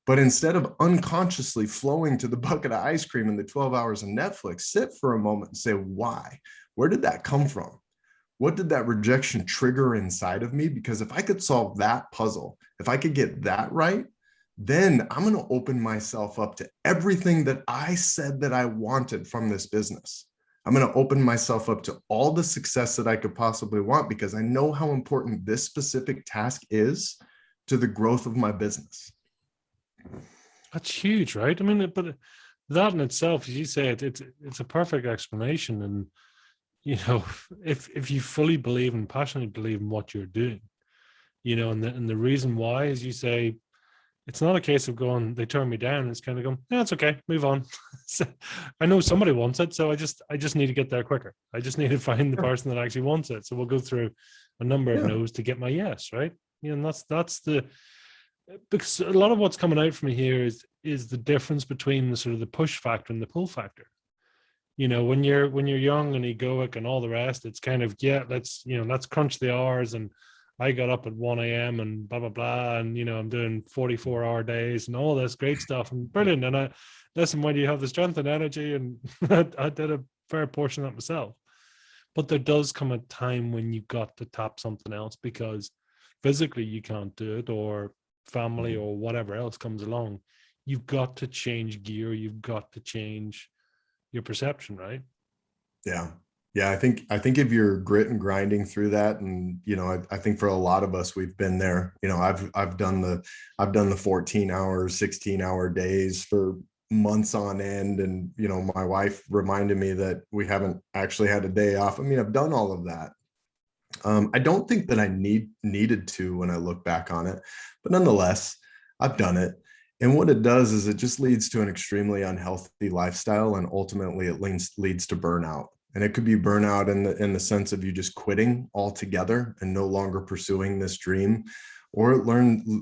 Speaker 1: But instead of unconsciously flowing to the bucket of ice cream and the 12 hours of Netflix, sit for a moment and say, why? Where did that come from? What did that rejection trigger inside of me? Because if I could solve that puzzle, if I could get that right, then I'm going to open myself up to everything that I said that I wanted from this business. I'm going to open myself up to all the success that I could possibly want, because I know how important this specific task is to the growth of my business.
Speaker 2: That's huge, right? I mean, but that in itself, as you say, it's a perfect explanation. And if you fully believe and passionately believe in what you're doing, and the reason why, as you say, it's not a case of going, they turn me down. It's kind of going, yeah, it's okay, move on. So, I know somebody wants it, so I just need to get there quicker. I just need to find the person that actually wants it. So we'll go through a number of no's to get my yes, right? And that's because a lot of what's coming out from here is the difference between the sort of the push factor and the pull factor. When you're young and egoic and all the rest, it's kind of, yeah, let's crunch the hours, and I got up at 1 a.m. and blah, blah, blah. And, I'm doing 44-hour days and all this great stuff and brilliant. And listen, when you have the strength and energy, and I did a fair portion of that myself, but there does come a time when you got to tap something else because physically you can't do it, or family or whatever else comes along. You've got to change gear. You've got to change your perception, right?
Speaker 1: Yeah. I think if you're grit and grinding through that, and I think for a lot of us, we've been there. I've done the 14-hour, 16-hour days for months on end. And, my wife reminded me that we haven't actually had a day off. I mean, I've done all of that. I don't think that I needed to when I look back on it, but nonetheless, I've done it. And what it does is it just leads to an extremely unhealthy lifestyle, and ultimately it leads to burnout. And it could be burnout in the sense of you just quitting altogether and no longer pursuing this dream, or it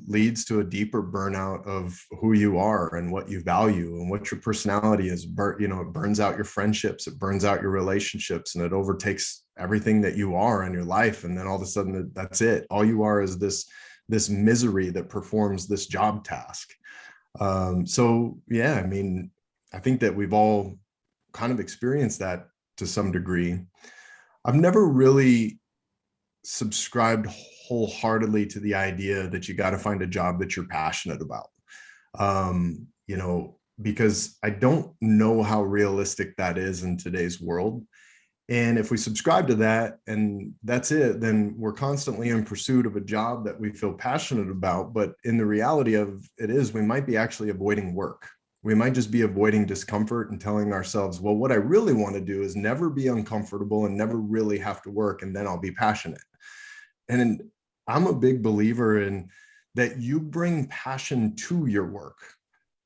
Speaker 1: leads to a deeper burnout of who you are and what you value and what your personality is. It burns out your friendships, it burns out your relationships, and it overtakes everything that you are in your life. And then all of a sudden, that's it. All you are is this misery that performs this job task. So yeah, I mean, I think that we've all kind of experienced that to some degree. I've never really subscribed wholeheartedly to the idea that you got to find a job that you're passionate about. Because I don't know how realistic that is in today's world. And if we subscribe to that and that's it, then we're constantly in pursuit of a job that we feel passionate about. But in the reality of it is, we might be actually avoiding work. We might just be avoiding discomfort and telling ourselves, well, what I really want to do is never be uncomfortable and never really have to work, and then I'll be passionate. And I'm a big believer in that you bring passion to your work.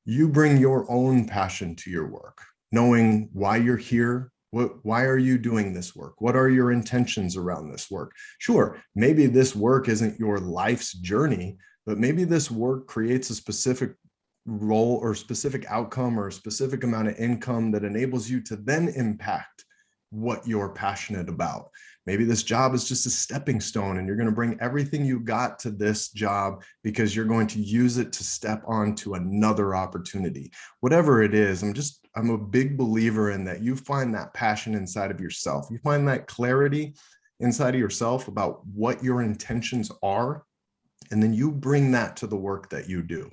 Speaker 1: You bring your own passion to your work, knowing why you're here. Why are you doing this work? What are your intentions around this work? Sure, maybe this work isn't your life's journey, but maybe this work creates a specific role or specific outcome or a specific amount of income that enables you to then impact what you're passionate about. Maybe this job is just a stepping stone and you're going to bring everything you got to this job because you're going to use it to step on to another opportunity. Whatever it is, I'm a big believer in that you find that passion inside of yourself. You find that clarity inside of yourself about what your intentions are, and then you bring that to the work that you do.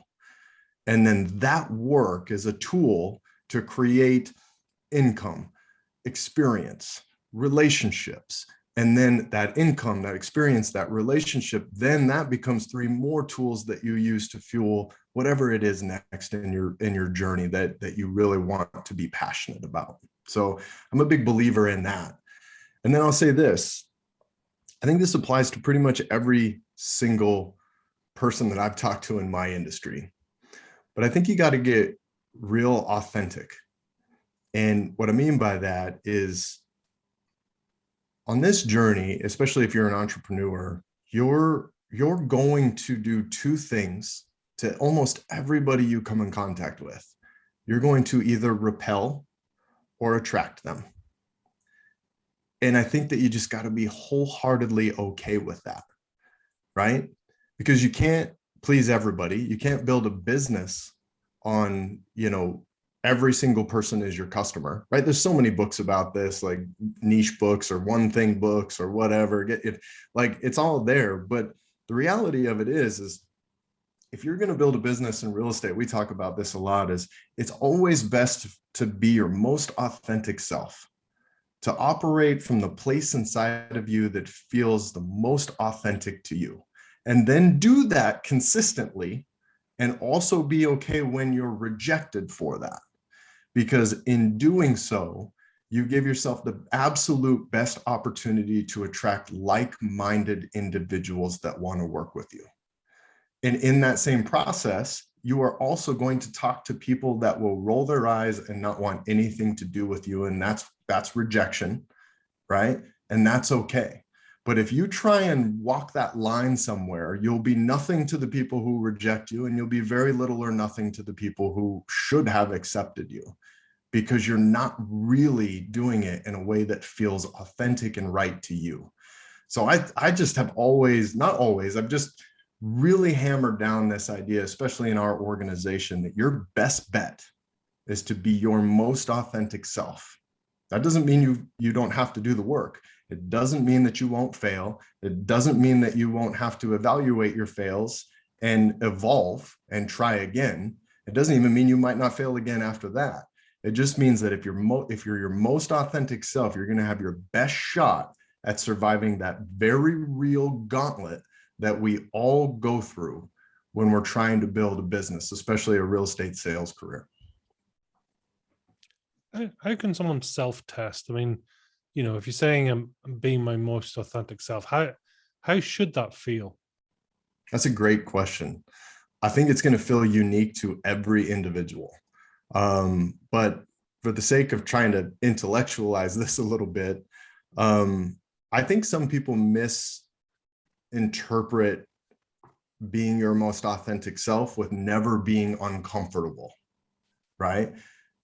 Speaker 1: And then that work is a tool to create income, experience, relationships. And then that income, that experience, that relationship, then that becomes 3 more tools that you use to fuel whatever it is next in your journey that you really want to be passionate about. So I'm a big believer in that. And then I'll say this, I think this applies to pretty much every single person that I've talked to in my industry. But I think you got to get real authentic. And what I mean by that is, on this journey, especially if you're an entrepreneur, you're going to do 2 things to almost everybody you come in contact with. You're going to either repel or attract them. And I think that you just got to be wholeheartedly okay with that, right? Because you can't please everybody. You can't build a business on, every single person is your customer, right? There's so many books about this, like niche books or one thing books or whatever. It's all there. But the reality of it is if you're going to build a business in real estate, we talk about this a lot, is it's always best to be your most authentic self, to operate from the place inside of you that feels the most authentic to you. And then do that consistently, and also be okay when you're rejected for that. Because in doing so, you give yourself the absolute best opportunity to attract like-minded individuals that want to work with you. And in that same process, you are also going to talk to people that will roll their eyes and not want anything to do with you. And that's rejection, right? And that's okay. But if you try and walk that line somewhere, you'll be nothing to the people who reject you, and you'll be very little or nothing to the people who should have accepted you, because you're not really doing it in a way that feels authentic and right to you. So I just have I've just really hammered down this idea, especially in our organization, that your best bet is to be your most authentic self. That doesn't mean you don't have to do the work. It doesn't mean that you won't fail. It doesn't mean that you won't have to evaluate your fails and evolve and try again. It doesn't even mean you might not fail again after that. It just means that if you're your most authentic self, you're going to have your best shot at surviving that very real gauntlet that we all go through when we're trying to build a business, especially a real estate sales career.
Speaker 2: How can someone self-test? I mean, if you're saying I'm being my most authentic self, how should that feel?
Speaker 1: That's a great question. I think it's going to feel unique to every individual. But for the sake of trying to intellectualize this a little bit, I think some people misinterpret being your most authentic self with never being uncomfortable, right?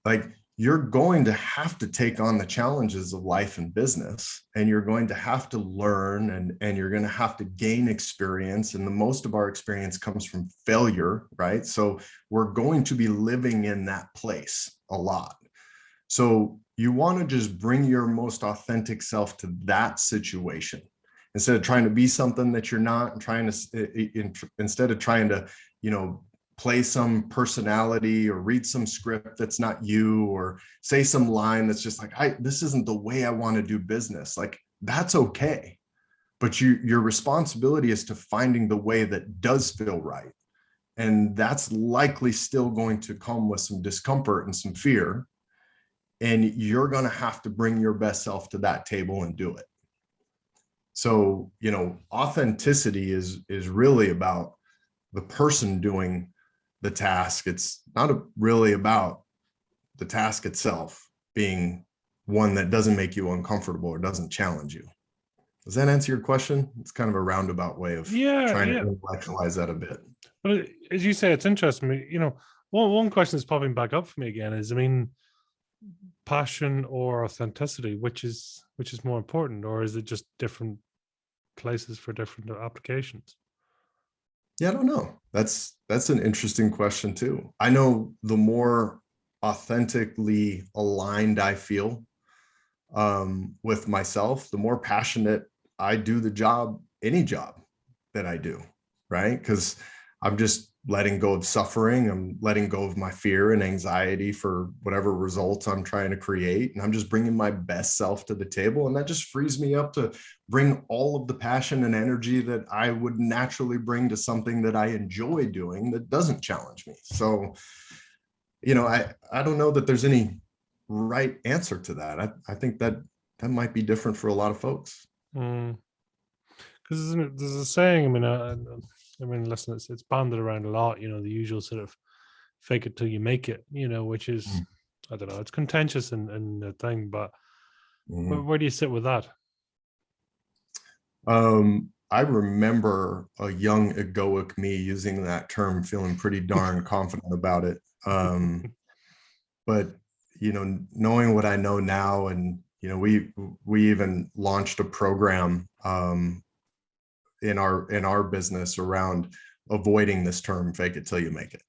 Speaker 1: Like, you're going to have to take on the challenges of life and business, and you're going to have to learn, and you're going to have to gain experience. And the most of our experience comes from failure, right? So we're going to be living in that place a lot. So you want to just bring your most authentic self to that situation instead of trying to be something that you're not, and trying to, instead of trying to, play some personality or read some script that's not you, or say some line that's just like, this isn't the way I want to do business. Like, that's okay. But your responsibility is to finding the way that does feel right. And that's likely still going to come with some discomfort and some fear. And you're going to have to bring your best self to that table and do it. So, authenticity is really about the person doing the task. It's not really about the task itself being one that doesn't make you uncomfortable or doesn't challenge you. Does that answer your question? It's kind of a roundabout way of trying to intellectualize that a bit.
Speaker 2: But as you say, it's interesting. One question that's popping back up for me again is, I mean, passion or authenticity, which is more important, or is it just different places for different applications?
Speaker 1: Yeah, I don't know. That's an interesting question too. I know the more authentically aligned I feel with myself, the more passionate I do the job, any job that I do, right? Because I'm just letting go of suffering. I'm letting go of my fear and anxiety for whatever results I'm trying to create. And I'm just bringing my best self to the table. And that just frees me up to bring all of the passion and energy that I would naturally bring to something that I enjoy doing that doesn't challenge me. So, I don't know that there's any right answer to that. I think that might be different for a lot of folks.
Speaker 2: Because there's a saying, I mean, listen, it's banded around a lot, the usual sort of fake it till you make it, which is, I don't know, it's contentious and the thing, but where do you sit with that?
Speaker 1: I remember a young egoic me using that term, feeling pretty darn confident about it. But, knowing what I know now, and, we even launched a program in our business around avoiding this term, fake it till you make it.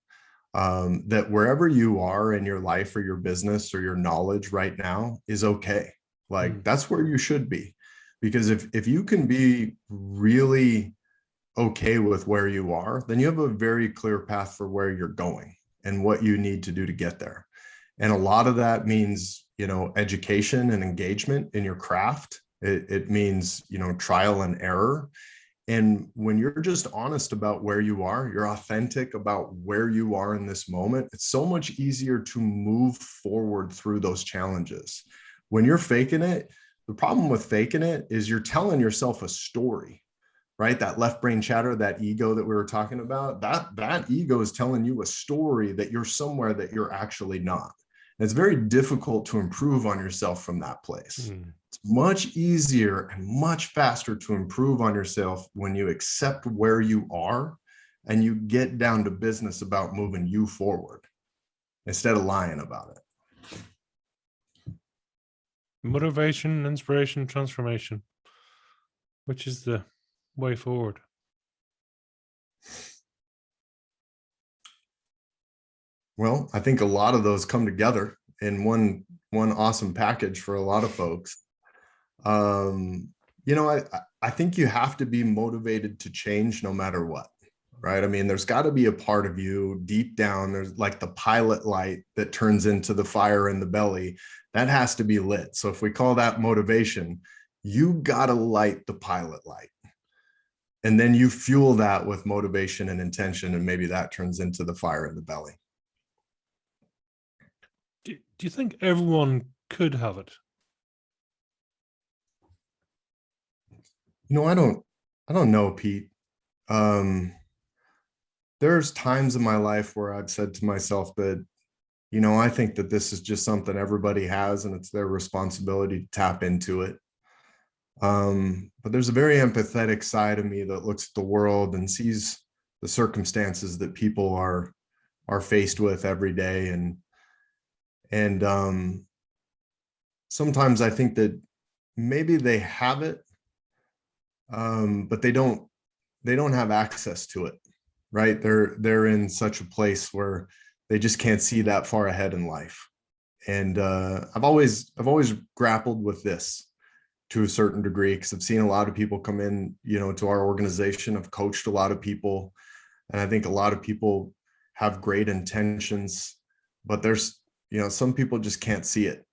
Speaker 1: That wherever you are in your life or your business or your knowledge right now is okay. Like, that's where you should be. Because if you can be really okay with where you are, then you have a very clear path for where you're going and what you need to do to get there. And a lot of that means, education and engagement in your craft. It means, trial and error. And when you're just honest about where you are, you're authentic about where you are in this moment, it's so much easier to move forward through those challenges. When you're faking it, the problem with faking it is you're telling yourself a story, right? That left brain chatter, that ego that we were talking about, that ego is telling you a story that you're somewhere that you're actually not. And it's very difficult to improve on yourself from that place. It's much easier and much faster to improve on yourself when you accept where you are and you get down to business about moving you forward instead of lying about it.
Speaker 2: Motivation, inspiration, transformation. Which is the way forward?
Speaker 1: Well, I think a lot of those come together in one awesome package for a lot of folks. I think you have to be motivated to change no matter what, right? I mean, there's got to be a part of you deep down. There's like the pilot light that turns into the fire in the belly that has to be lit. So if we call that motivation, you got to light the pilot light. And then you fuel that with motivation and intention. And maybe that turns into the fire in the belly.
Speaker 2: Do you think everyone could have it?
Speaker 1: I don't know, Pete. Um, there's times in my life where I've said to myself that, I think that this is just something everybody has and it's their responsibility to tap into it. But there's a very empathetic side of me that looks at the world and sees the circumstances that people are faced with every day. And sometimes I think that maybe they have it, but they don't have access to it, right? They're in such a place where they just can't see that far ahead in life. And I've always grappled with this to a certain degree, because I've seen a lot of people come in, to our organization. I've coached a lot of people, and I think a lot of people have great intentions, but there's, some people just can't see it.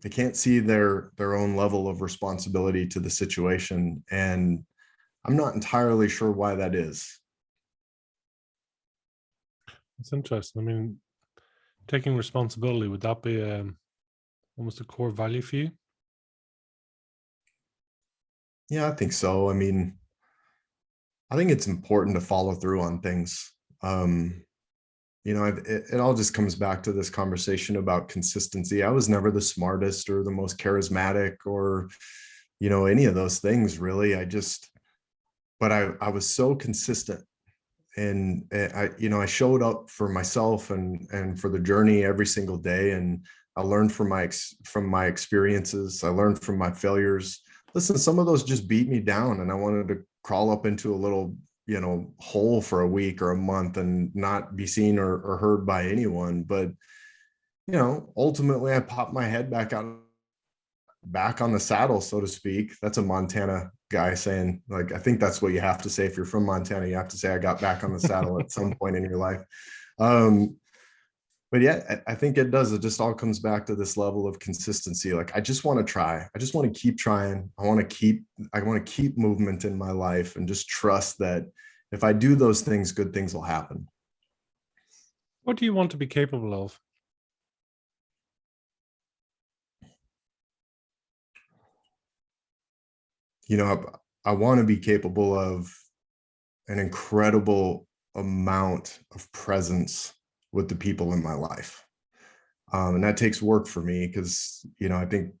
Speaker 1: They can't see their own level of responsibility to the situation. And I'm not entirely sure why that is.
Speaker 2: It's interesting. I mean, taking responsibility, would that be almost a core value for you?
Speaker 1: Yeah, I think so. I mean, I think it's important to follow through on things. It all just comes back to this conversation about consistency. I was never the smartest or the most charismatic or, any of those things really. But I was so consistent, and I showed up for myself and for the journey every single day. And I learned from my experiences. I learned from my failures. Listen, some of those just beat me down, and I wanted to crawl up into a little, hole for a week or a month and not be seen or heard by anyone. But, ultimately I popped my head back on the saddle, so to speak. That's a Montana guy saying, like, I think that's what you have to say. If you're from Montana, you have to say, I got back on the saddle at some point in your life. But yeah, I think it does. It just all comes back to this level of consistency. Like, I just want to try. I just want to keep trying. I want to keep movement in my life, and just trust that if I do those things, good things will happen.
Speaker 2: What do you want to be capable of?
Speaker 1: I want to be capable of an incredible amount of presence with the people in my life. And that takes work for me, because, I think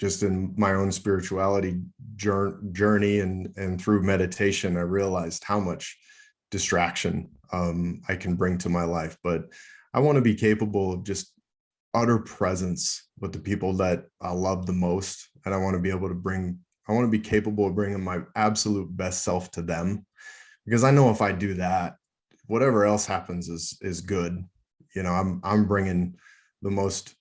Speaker 1: just in my own spirituality journey and through meditation, I realized how much distraction I can bring to my life. But I want to be capable of just utter presence with the people that I love the most. And I want to be capable of bringing my absolute best self to them, because I know if I do that, whatever else happens is good. I'm bringing the most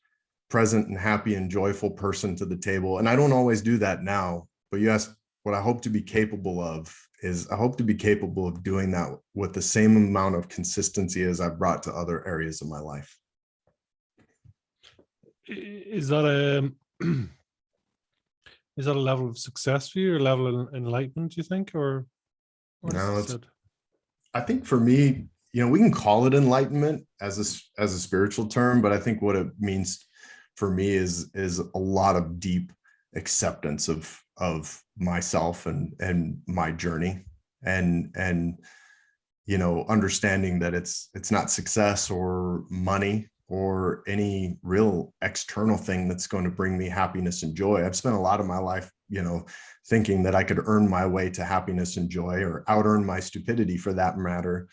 Speaker 1: present and happy and joyful person to the table. And I don't always do that now, but you asked what I hope to be capable of. I hope to be capable of doing that with the same amount of consistency as I've brought to other areas of my life.
Speaker 2: Is that a is that a level of success for you, or level of enlightenment, do you think? Or what is
Speaker 1: No,
Speaker 2: it said?
Speaker 1: I think for me, we can call it enlightenment as a spiritual term, but I think what it means for me is a lot of deep acceptance of myself and my journey, and understanding that it's not success or money or any real external thing that's going to bring me happiness and joy. I've spent a lot of my life, thinking that I could earn my way to happiness and joy, or out earn my stupidity for that matter.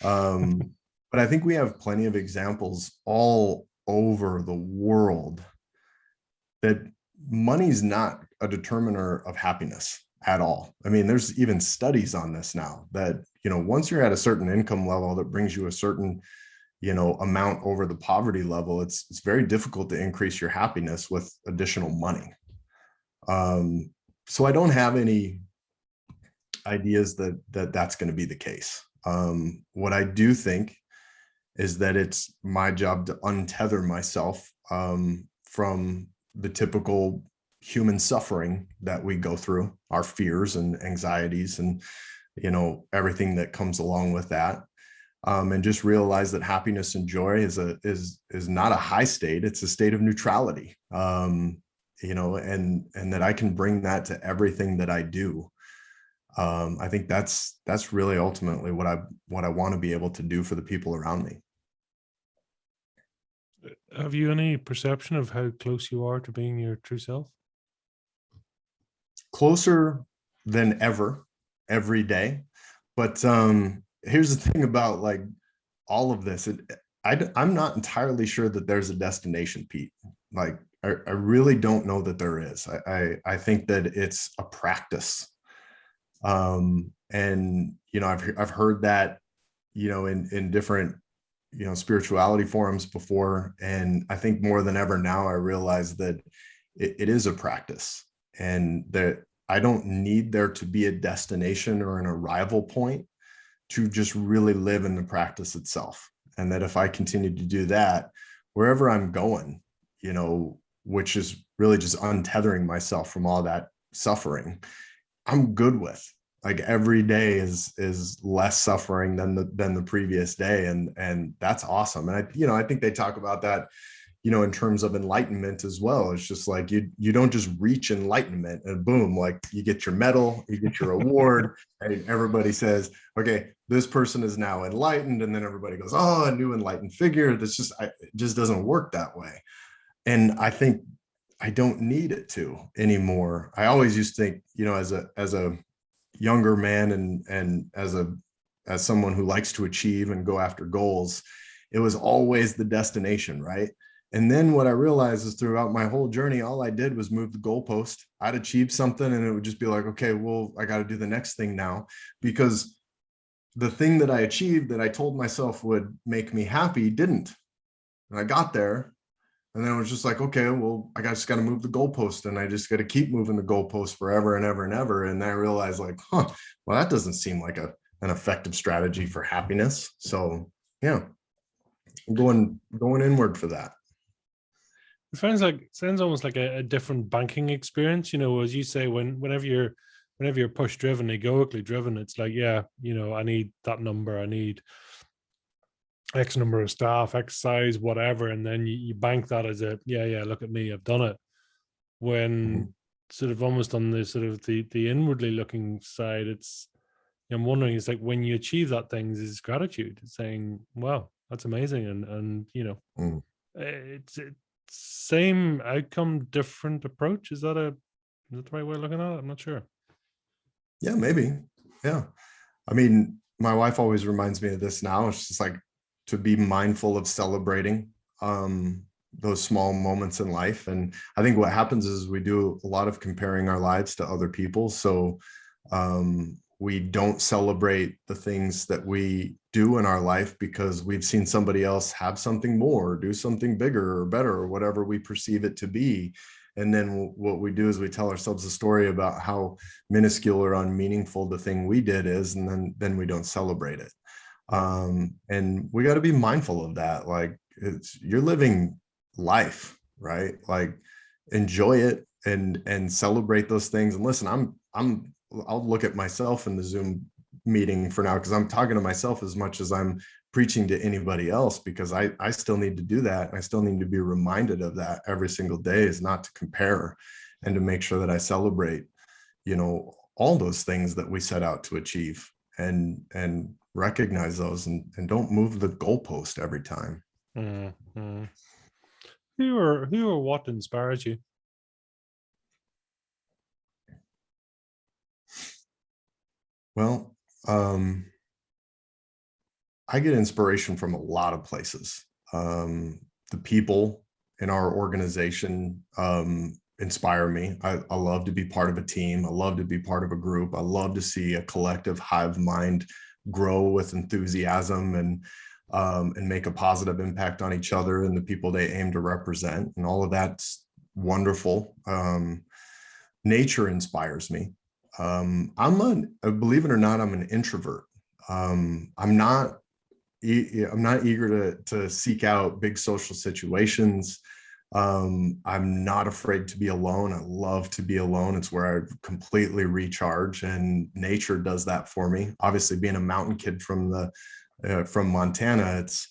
Speaker 1: But I think we have plenty of examples all over the world that money's not a determiner of happiness at all. I mean, there's even studies on this now that, once you're at a certain income level that brings you a certain, amount over the poverty level, it's very difficult to increase your happiness with additional money. So I don't have any ideas that's going to be the case. What I do think is that it's my job to untether myself from the typical human suffering that we go through, our fears and anxieties and, everything that comes along with that. and just realize that happiness and joy is not a high state. It's a state of neutrality. And that I can bring that to everything that I do. I think that's really ultimately what I want to be able to do for the people around me.
Speaker 2: Have you any perception of how close you are to being your true self?
Speaker 1: Closer than ever, every day. But here's the thing about like all of this. I'm not entirely sure that there's a destination, Pete. Like, I really don't know that there is. I think that it's a practice. And, I've heard that, in different, spirituality forums before. And I think more than ever now, I realize that it is a practice, and that I don't need there to be a destination or an arrival point to just really live in the practice itself. And that if I continue to do that, wherever I'm going, which is really just untethering myself from all that suffering, I'm good with. Like, every day is less suffering than the previous day. And that's awesome. And I think they talk about that, in terms of enlightenment as well. It's just like, you don't just reach enlightenment and boom, like you get your medal, you get your award, and everybody says, okay, this person is now enlightened. And then everybody goes, oh, a new enlightened figure. It just doesn't work that way. And I think I don't need it to anymore. I always used to think, as a younger man and as someone who likes to achieve and go after goals, it was always the destination, right? And then what I realized is throughout my whole journey, all I did was move the goalpost. I'd achieve something and it would just be like, okay, well, I got to do the next thing now, because the thing that I achieved that I told myself would make me happy didn't. And I got there, and then it was just like, okay, well, just got to move the goalpost, and I just got to keep moving the goalpost forever and ever and ever. And I realized, like, well, that doesn't seem like an effective strategy for happiness. So yeah, I'm going inward for that.
Speaker 2: It sounds almost like a different banking experience, as you say, whenever you're push driven, egoically driven, it's like, yeah, I need that number, I need X number of staff, X size, whatever, and then you bank that as a yeah, look at me, I've done it. When sort of almost on the sort of the inwardly looking side, I'm wondering, it's like when you achieve that thing, is gratitude. It's saying, wow, that's amazing, and it's same outcome, different approach. Is that the right way of looking at it? I'm not sure.
Speaker 1: Yeah, maybe. Yeah. I mean, my wife always reminds me of this now. It's just like to be mindful of celebrating those small moments in life. And I think what happens is we do a lot of comparing our lives to other people. So we don't celebrate the things that we do in our life because we've seen somebody else have something more, or do something bigger or better, or whatever we perceive it to be. And then what we do is we tell ourselves a story about how minuscule or unmeaningful the thing we did is, and then we don't celebrate it. And we got to be mindful of that. Like, you're living life, right? Like, enjoy it and celebrate those things. And listen, I'll look at myself in the Zoom meeting for now, because I'm talking to myself as much as I'm preaching to anybody else, because I still need to do that. I still need to be reminded of that every single day, is not to compare, and to make sure that I celebrate, all those things that we set out to achieve, and recognize those, and don't move the goalpost every time.
Speaker 2: Mm-hmm. Who or what inspires you?
Speaker 1: Well, I get inspiration from a lot of places. The people in our organization inspire me. I love to be part of a team. I love to be part of a group. I love to see a collective hive mind grow with enthusiasm and make a positive impact on each other and the people they aim to represent. And all of that's wonderful. Nature inspires me. Believe it or not, I'm an introvert. I'm not eager to seek out big social situations. I'm not afraid to be alone. I love to be alone. It's where I completely recharge, and nature does that for me. Obviously, being a mountain kid from the from Montana, it's,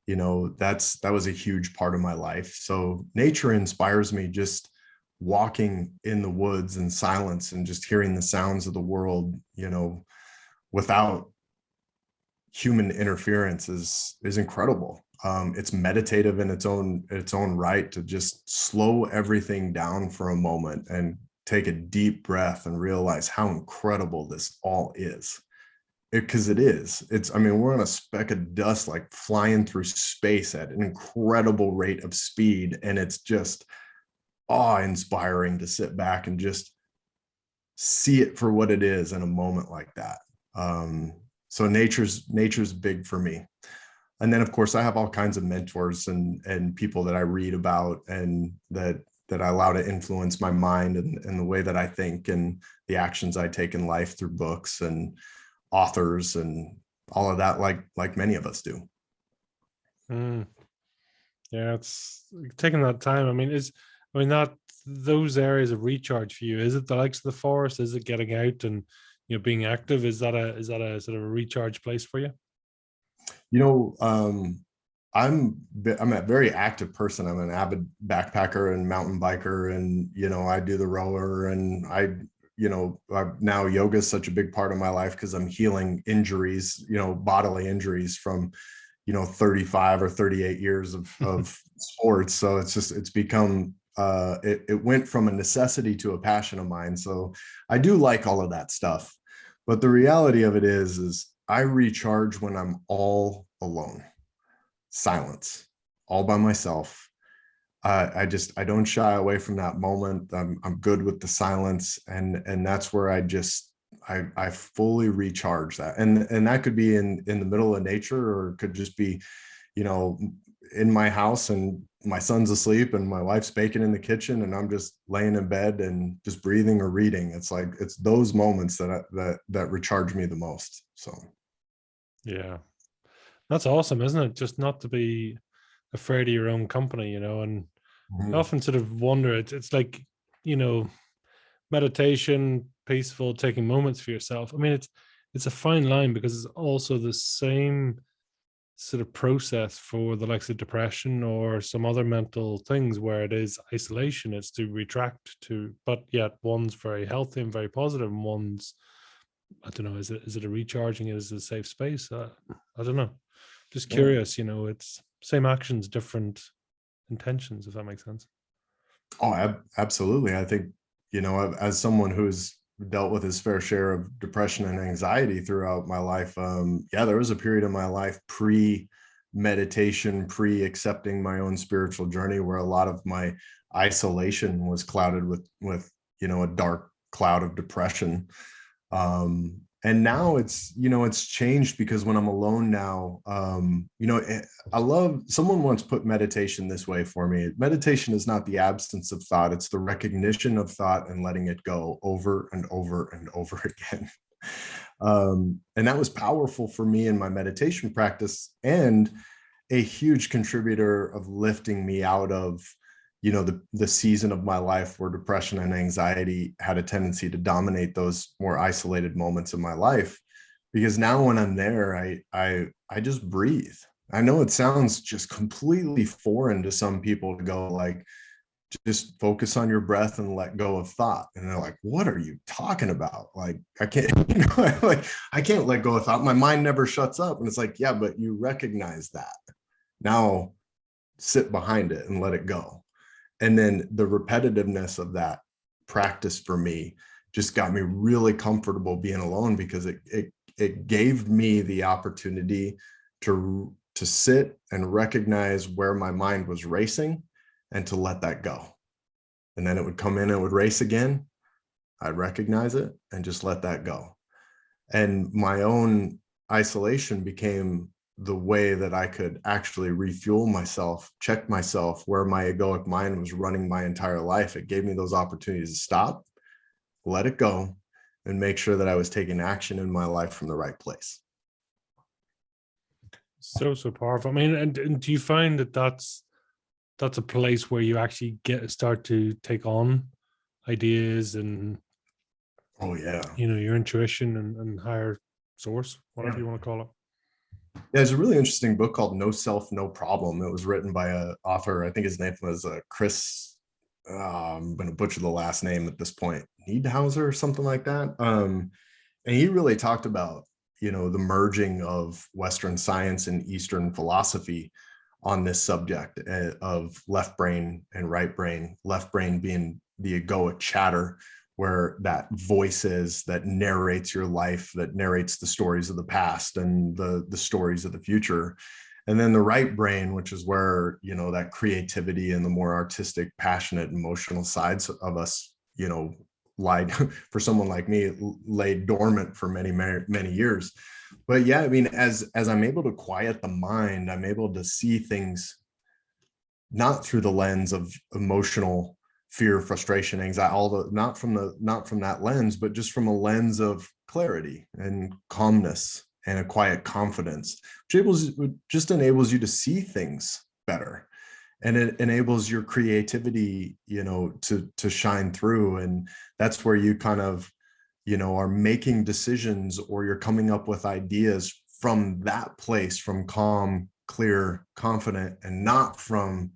Speaker 1: that was a huge part of my life. So nature inspires me. Just walking in the woods in silence and just hearing the sounds of the world, without human interference is incredible. It's meditative in its own right, to just slow everything down for a moment and take a deep breath and realize how incredible this all is. Because it is. I mean, we're on a speck of dust, like flying through space at an incredible rate of speed. And it's just awe-inspiring to sit back and just see it for what it is in a moment like that. So nature's big for me. And then, of course, I have all kinds of mentors and people that I read about and that I allow to influence my mind and the way that I think and the actions I take in life through books and authors and all of that, like many of us do.
Speaker 2: Yeah, it's taking that time. I mean, that those areas of recharge for you? Is it the likes of the forest? Is it getting out and being active? Is that a sort of a recharge place for you?
Speaker 1: I'm a very active person. I'm an avid backpacker and mountain biker, and I do the rower, and now yoga is such a big part of my life because I'm healing injuries, bodily injuries from 35 or 38 years of sports. So it's become it went from a necessity to a passion of mine. So I do like all of that stuff, but the reality of it is I recharge when I'm all alone. Silence, all by myself. I don't shy away from that moment. I'm good with the silence, and that's where I fully recharge that. And that could be in the middle of nature, or it could just be, in my house and my son's asleep and my wife's baking in the kitchen and I'm just laying in bed and just breathing or reading. It's those moments that recharge me the most. So
Speaker 2: yeah, that's awesome, isn't it? Just not to be afraid of your own company, and I often sort of wonder, it's like, meditation, peaceful, taking moments for yourself. I mean, it's a fine line because it's also the same sort of process for the likes of depression or some other mental things where it is isolation, it's to retract to, but yet one's very healthy and very positive, and one's, I don't know, is it a recharging, is it a safe space? I don't know. Just curious, it's same actions, different intentions, if that makes sense.
Speaker 1: Oh, absolutely. I think, as someone who's dealt with his fair share of depression and anxiety throughout my life, there was a period in my life pre-meditation, pre-accepting my own spiritual journey, where a lot of my isolation was clouded with a dark cloud of depression. And now it's changed, because when I'm alone now, someone once put meditation this way for me. Meditation is not the absence of thought. It's the recognition of thought and letting it go over and over and over again. And that was powerful for me in my meditation practice, and a huge contributor of lifting me out of the season of my life where depression and anxiety had a tendency to dominate those more isolated moments in my life. Because now when I'm there, I just breathe. I know it sounds just completely foreign to some people to go like, just focus on your breath and let go of thought. And they're like, what are you talking about? Like, I can't, I can't let go of thought. My mind never shuts up. And it's like, yeah, but you recognize that. Now sit behind it and let it go. And then the repetitiveness of that practice for me just got me really comfortable being alone, because it gave me the opportunity to sit and recognize where my mind was racing and to let that go. And then it would come in and it would race again. I'd recognize it and just let that go. And my own isolation became the way that I could actually refuel myself, check myself where my egoic mind was running my entire life. It gave me those opportunities to stop, let it go, and make sure that I was taking action in my life from the right place.
Speaker 2: So powerful. I mean, and do you find that that's a place where you actually start to take on ideas and,
Speaker 1: oh yeah,
Speaker 2: your intuition and higher source, whatever you want to call it?
Speaker 1: There's a really interesting book called No Self, No Problem. It was written by a author. I think his name was Chris. I'm going to butcher the last name at this point, Niedhauser or something like that. And he really talked about, the merging of Western science and Eastern philosophy on this subject of left brain and right brain, left brain being the egoic chatter, where that voice is that narrates your life, that narrates the stories of the past and the stories of the future. And then the right brain, which is where, that creativity and the more artistic, passionate, emotional sides of us, lied for someone like me, lay dormant for many, many years. But yeah, I mean, as I'm able to quiet the mind, I'm able to see things not through the lens of emotional fear, frustration, anxiety, not from that lens, but just from a lens of clarity and calmness and a quiet confidence, which just enables you to see things better. And it enables your creativity, to shine through. And that's where you kind of, are making decisions, or you're coming up with ideas from that place, from calm, clear, confident, and not from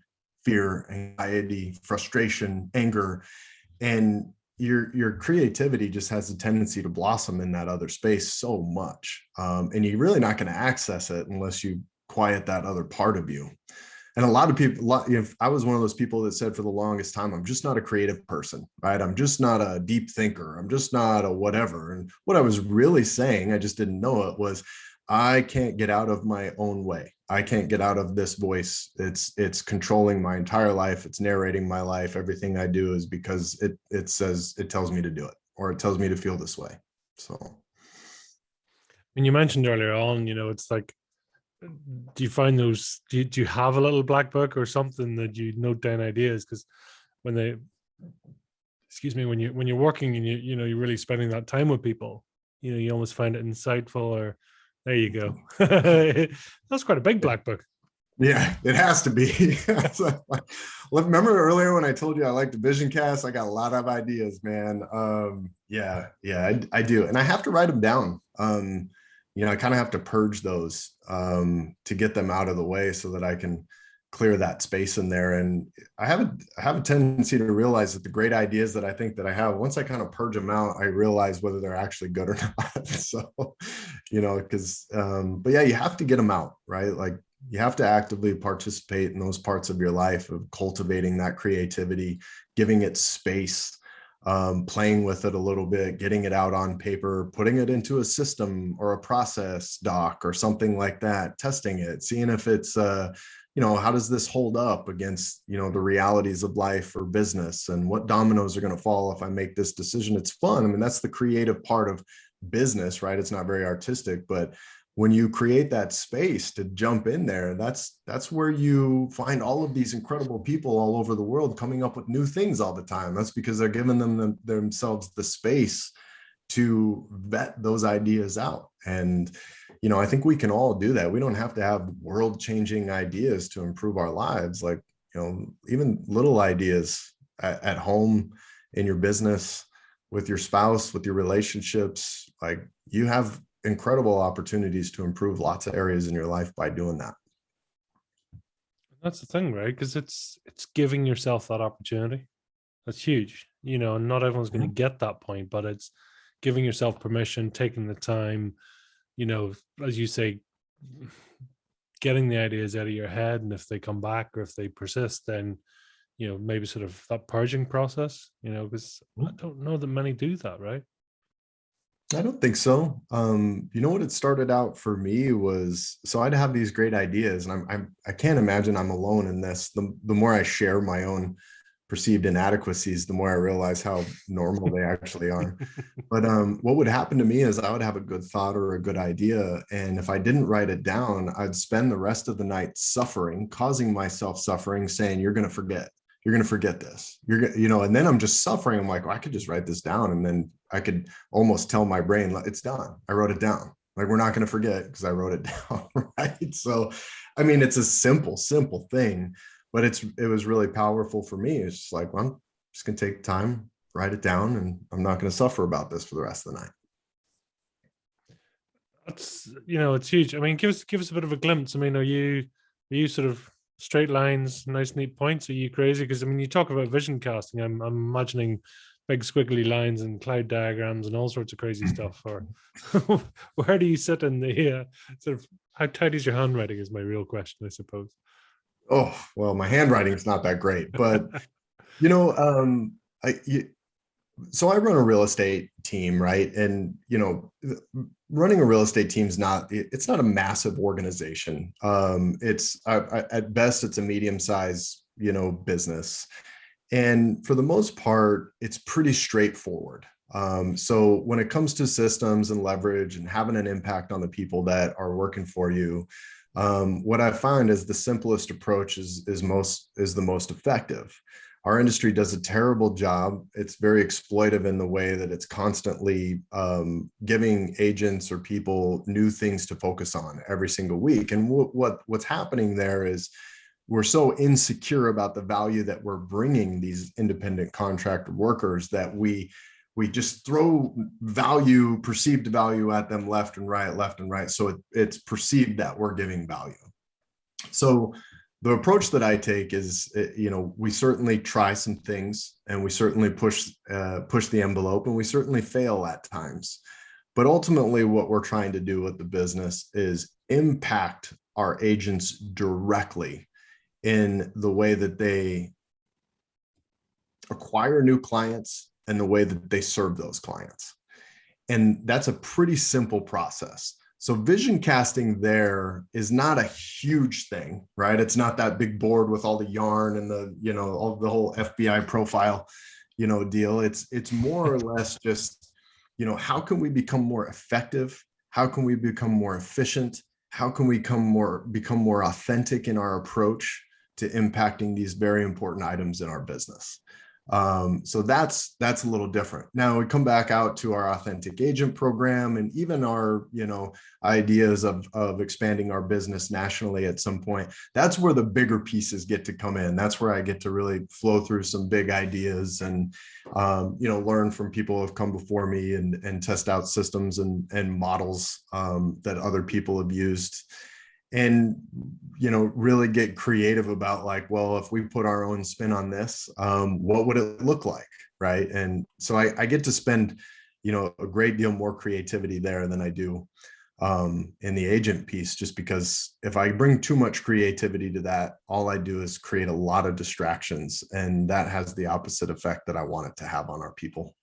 Speaker 1: fear, anxiety, frustration, anger. And your creativity just has a tendency to blossom in that other space so much. And you're really not going to access it unless you quiet that other part of you. And a lot of people, I was one of those people that said for the longest time, I'm just not a creative person, right? I'm just not a deep thinker. I'm just not a whatever. And what I was really saying, I just didn't know it, was I can't get out of my own way. I can't get out of this voice. It's controlling my entire life. It's narrating my life. Everything I do is because it tells me to do it, or it tells me to feel this way. So.
Speaker 2: And you mentioned earlier on, it's like, do you find those, do you have a little black book or something that you note down ideas? Because when when you're working and you're really spending that time with people, you almost find it insightful, or there you go. That's quite a big black book.
Speaker 1: Yeah, it has to be. Remember earlier when I told you I like the vision cast? I got a lot of ideas, man. Yeah, I do. And I have to write them down. I kind of have to purge those to get them out of the way so that I can clear that space in there. And I have a tendency to realize that the great ideas that I think that I have, once I kind of purge them out, I realize whether they're actually good or not. So, but yeah, you have to get them out, right? Like, you have to actively participate in those parts of your life of cultivating that creativity, giving it space, playing with it a little bit, getting it out on paper, putting it into a system or a process doc or something like that, testing it, seeing if it's, how does this hold up against, the realities of life or business, and what dominoes are going to fall if I make this decision. It's fun. I mean, that's the creative part of business, right? It's not very artistic, but when you create that space to jump in there, that's where you find all of these incredible people all over the world coming up with new things all the time. That's because they're giving themselves the space to vet those ideas out. And, I think we can all do that. We don't have to have world-changing ideas to improve our lives. Like, even little ideas at home, in your business, with your spouse, with your relationships, like, you have incredible opportunities to improve lots of areas in your life by doing that.
Speaker 2: That's the thing, right? Because it's giving yourself that opportunity. That's huge. And not everyone's going to get that point, but it's giving yourself permission, taking the time, as you say, getting the ideas out of your head. And if they come back, or if they persist, then, maybe sort of that purging process, because I don't know that many do that, right?
Speaker 1: I don't think so. What it started out for me was, so I'd have these great ideas, and I can't imagine I'm alone in this. The more I share my own perceived inadequacies, the more I realize how normal they actually are. But what would happen to me is I would have a good thought or a good idea, and if I didn't write it down, I'd spend the rest of the night suffering, causing myself suffering, saying, "You're going to forget. You're going to forget this. And then I'm just suffering. I'm like, well, I could just write this down, and then I could almost tell my brain, it's done. I wrote it down. Like, we're not going to forget because I wrote it down, right? So, I mean, it's a simple thing, but it was really powerful for me. It's just like, well, I'm just going to take time, write it down, and I'm not going to suffer about this for the rest of the night.
Speaker 2: That's, it's huge. I mean, give us a bit of a glimpse. I mean, are you sort of straight lines, nice neat points? Are you crazy? Because I mean, you talk about vision casting. I'm imagining big squiggly lines and cloud diagrams and all sorts of crazy stuff. Or where do you sit in the sort of, how tight is your handwriting? Is my real question, I suppose.
Speaker 1: Oh, well, my handwriting is not that great, but you know, so I run a real estate team, right? And running a real estate team is it's not a massive organization. It's at best it's a medium-sized, business, and for the most part, it's pretty straightforward. So when it comes to systems and leverage and having an impact on the people that are working for you, what I find is the simplest approach is the most effective. Our industry does a terrible job. It's very exploitive in the way that it's constantly giving agents or people new things to focus on every single week. And what's happening there is we're so insecure about the value that we're bringing these independent contractor workers that we just throw perceived value at them left and right. So it's perceived that we're giving value. So the approach that I take is, we certainly try some things and we certainly push the envelope, and we certainly fail at times. But ultimately, what we're trying to do with the business is impact our agents directly in the way that they acquire new clients and the way that they serve those clients. And that's a pretty simple process. So vision casting there is not a huge thing, right? It's not that big board with all the yarn and all the whole FBI profile, deal. It's more or less just, how can we become more effective? How can we become more efficient? How can we become more authentic in our approach to impacting these very important items in our business? So that's a little different. Now we come back out to our authentic agent program and even our, ideas of expanding our business nationally at some point. That's where the bigger pieces get to come in. That's where I get to really flow through some big ideas and, learn from people who have come before me and test out systems and models that other people have used. And really get creative about like, well, if we put our own spin on this, what would it look like, right? And so I get to spend a great deal more creativity there than I do in the agent piece, just because if I bring too much creativity to that, all I do is create a lot of distractions, and that has the opposite effect that I want it to have on our people.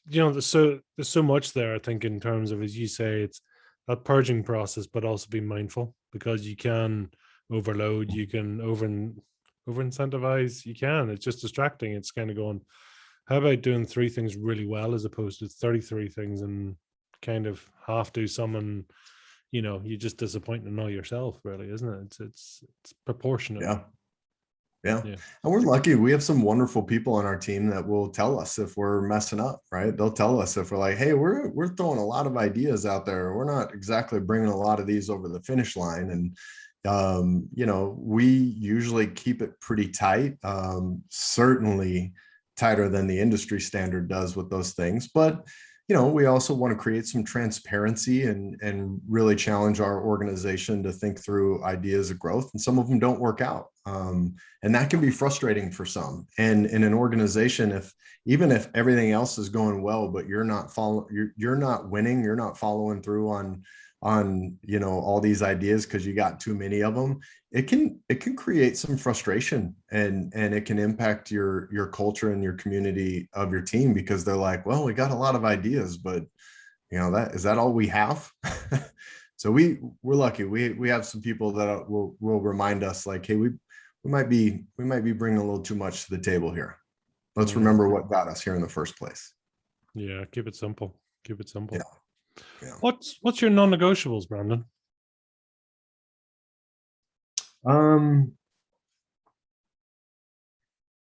Speaker 2: There's so much there, I think, in terms of, as you say, it's that purging process, but also be mindful, because you can overload, you can over incentivize, it's just distracting. It's kind of going, how about doing 3 things really well as opposed to 33 things and kind of half do some, and you just disappoint and annoy yourself, really, isn't it? It's proportionate.
Speaker 1: Yeah. And we're lucky. We have some wonderful people on our team that will tell us if we're messing up, right? They'll tell us if we're like, hey, we're throwing a lot of ideas out there. We're not exactly bringing a lot of these over the finish line. And, we usually keep it pretty tight, certainly tighter than the industry standard does with those things. But we also want to create some transparency and really challenge our organization to think through ideas of growth. And some of them don't work out. And that can be frustrating for some. And in an organization, even if everything else is going well, but you're not winning, you're not following through on all these ideas because you got too many of them, it can create some frustration, and it can impact your culture and your community of your team, because they're like, well, we got a lot of ideas, but is that all we have? So we're lucky. We have some people that will remind us like, hey, we might be bringing a little too much to the table here. Let's remember what got us here in the first place.
Speaker 2: Yeah, keep it simple.
Speaker 1: Yeah.
Speaker 2: What's your non-negotiables, Brandon?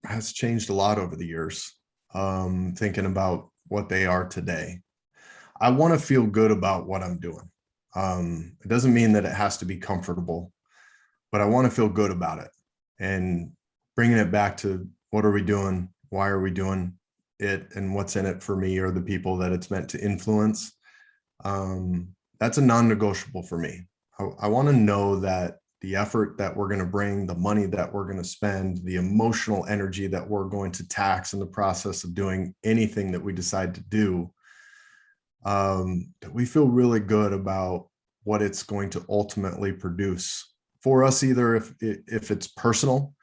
Speaker 1: Has changed a lot over the years. Thinking about what they are today, I want to feel good about what I'm doing. It doesn't mean that it has to be comfortable, but I want to feel good about it, and bringing it back to what are we doing? Why are we doing it and what's in it for me or the people that it's meant to influence. That's a non-negotiable for me. I want to know that the effort that we're going to bring, the money that we're going to spend, the emotional energy that we're going to tax in the process of doing anything that we decide to do, that we feel really good about what it's going to ultimately produce for us, either if it's personal,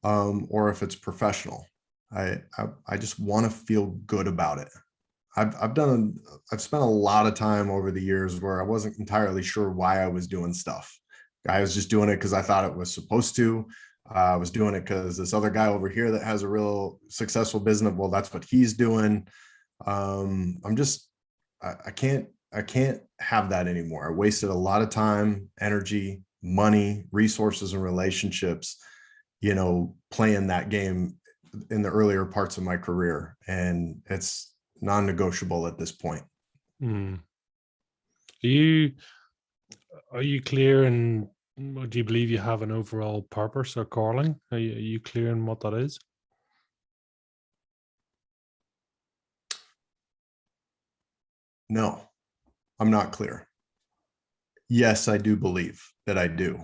Speaker 1: or if it's professional. I just want to feel good about it. I've spent a lot of time over the years where I wasn't entirely sure why I was doing stuff. I was just doing it because I thought it was supposed to. I was doing it because this other guy over here that has a real successful business, well, that's what he's doing. I can't have that anymore. I wasted a lot of time, energy, money, resources, and relationships, playing that game in the earlier parts of my career. And it's non-negotiable at this point.
Speaker 2: Mm. Are you clear in, do you believe you have an overall purpose or calling? Are you clear in what that is?
Speaker 1: No, I'm not clear. Yes, I do believe that I do.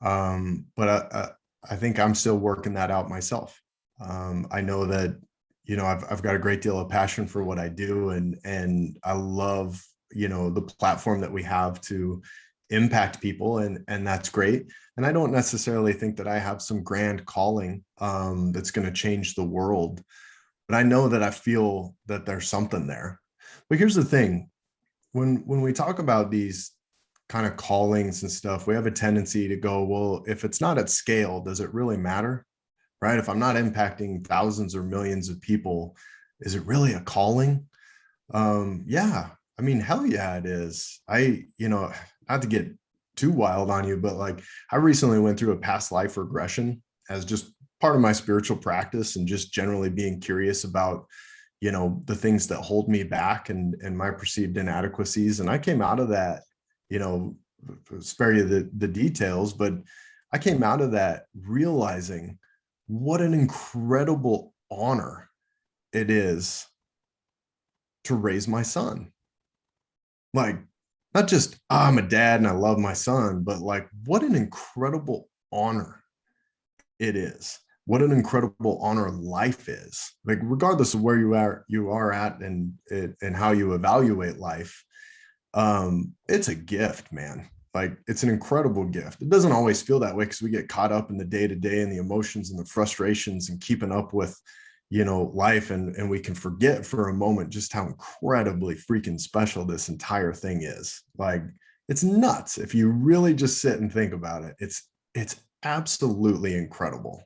Speaker 1: But I think I'm still working that out myself. I know that, I've got a great deal of passion for what I do, and I love, the platform that we have to impact people, and that's great. And I don't necessarily think that I have some grand calling that's going to change the world, but I know that I feel that there's something there. But here's the thing, when we talk about these kind of callings and stuff, we have a tendency to go, well, if it's not at scale, does it really matter? Right? If I'm not impacting thousands or millions of people, is it really a calling? Yeah, I mean, hell yeah, it is. Not to get too wild on you, but like, I recently went through a past life regression as just part of my spiritual practice, and just generally being curious about, the things that hold me back, and my perceived inadequacies. And I came out of that, spare you the details, but I came out of that realizing what an incredible honor it is to raise my son. Like, not just, I'm a dad and I love my son, but like, what an incredible honor it is. What an incredible honor life is. Like, regardless of where you are at, and how you evaluate life, it's a gift, man. Like, it's an incredible gift. It doesn't always feel that way because we get caught up in the day-to-day and the emotions and the frustrations and keeping up with, life, and we can forget for a moment just how incredibly freaking special this entire thing is. Like, it's nuts. If you really just sit and think about it, it's absolutely incredible.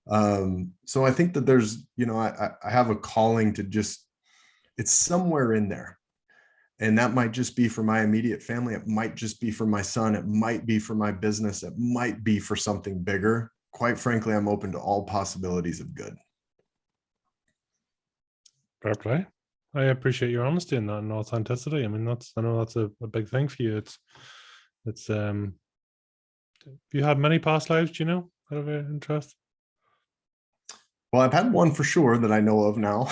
Speaker 1: So I think that there's, I have a calling to just, it's somewhere in there. And that might just be for my immediate family. It might just be for my son. It might be for my business. It might be for something bigger. Quite frankly, I'm open to all possibilities of good.
Speaker 2: Fair play. I appreciate your honesty in that and authenticity. I mean, I know that's a big thing for you. It's have you had many past lives, do you know, out of interest?
Speaker 1: Well, I've had one for sure that I know of now.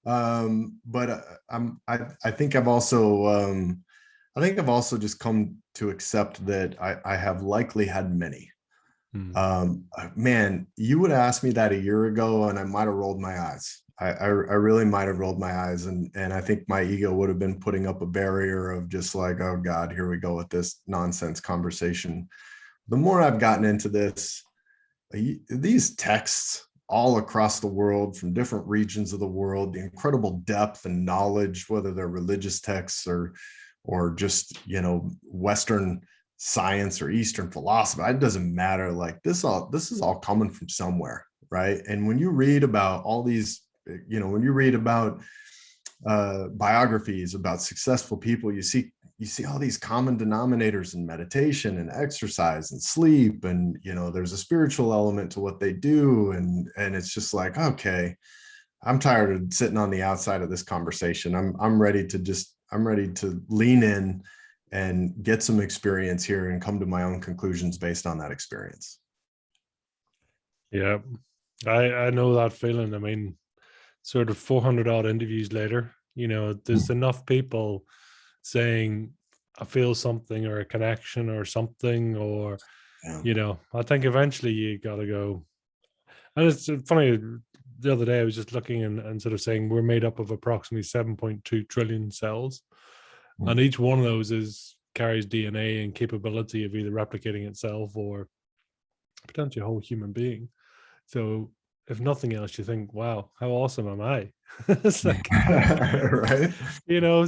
Speaker 1: But I think I've also just come to accept that I have likely had many. Man, you would ask me that a year ago and I might have rolled my eyes. I really might have rolled my eyes, and I think my ego would have been putting up a barrier of just like, oh God, here we go with this nonsense conversation. The more I've gotten into this, these texts all across the world from different regions of the world, the incredible depth and knowledge, whether they're religious texts or just, Western science or Eastern philosophy, it doesn't matter. Like, this is all coming from somewhere, right? And when you read about all these, when you read about biographies about successful people, you see all these common denominators in meditation and exercise and sleep, and there's a spiritual element to what they do, and it's just like, okay, I'm tired of sitting on the outside of this conversation. I'm ready to lean in and get some experience here and come to my own conclusions based on that experience.
Speaker 2: Yeah, I know that feeling. I mean, sort of 400 odd interviews later, there's enough people saying I feel something or a connection or something, or
Speaker 1: Yeah.
Speaker 2: I think eventually you got to go. And it's funny, the other day I was just looking and sort of saying we're made up of approximately 7.2 trillion cells, and each one of those carries DNA and capability of either replicating itself or potentially a whole human being. So if nothing else, you think, wow, how awesome am I? It's like,
Speaker 1: Right.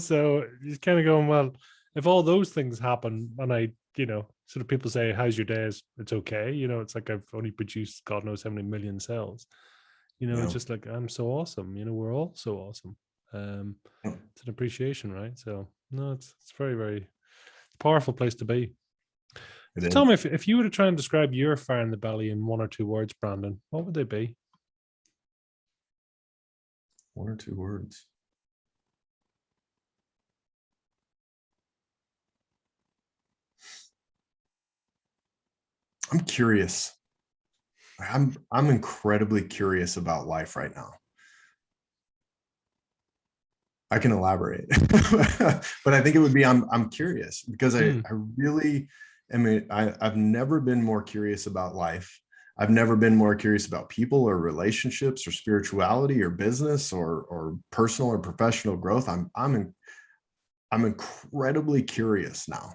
Speaker 2: so you're kind of going, well, if all those things happen and I, sort of people say, how's your day? It's okay. It's like I've only produced God knows how many million cells. It's
Speaker 1: Yeah.
Speaker 2: just like, I'm so awesome. We're all so awesome. It's an appreciation, right? So no, it's very, very powerful place to be.
Speaker 1: It
Speaker 2: So
Speaker 1: is.
Speaker 2: tell me, if you were to try and describe your fire in the belly in one or two words, Brandon, what would they be?
Speaker 1: One or two words. I'm curious. I'm incredibly curious about life right now. I can elaborate, but I think it would be I'm curious because I really, I mean, I've never been more curious about life. I've never been more curious about people or relationships or spirituality or business or personal or professional growth. I'm incredibly curious now.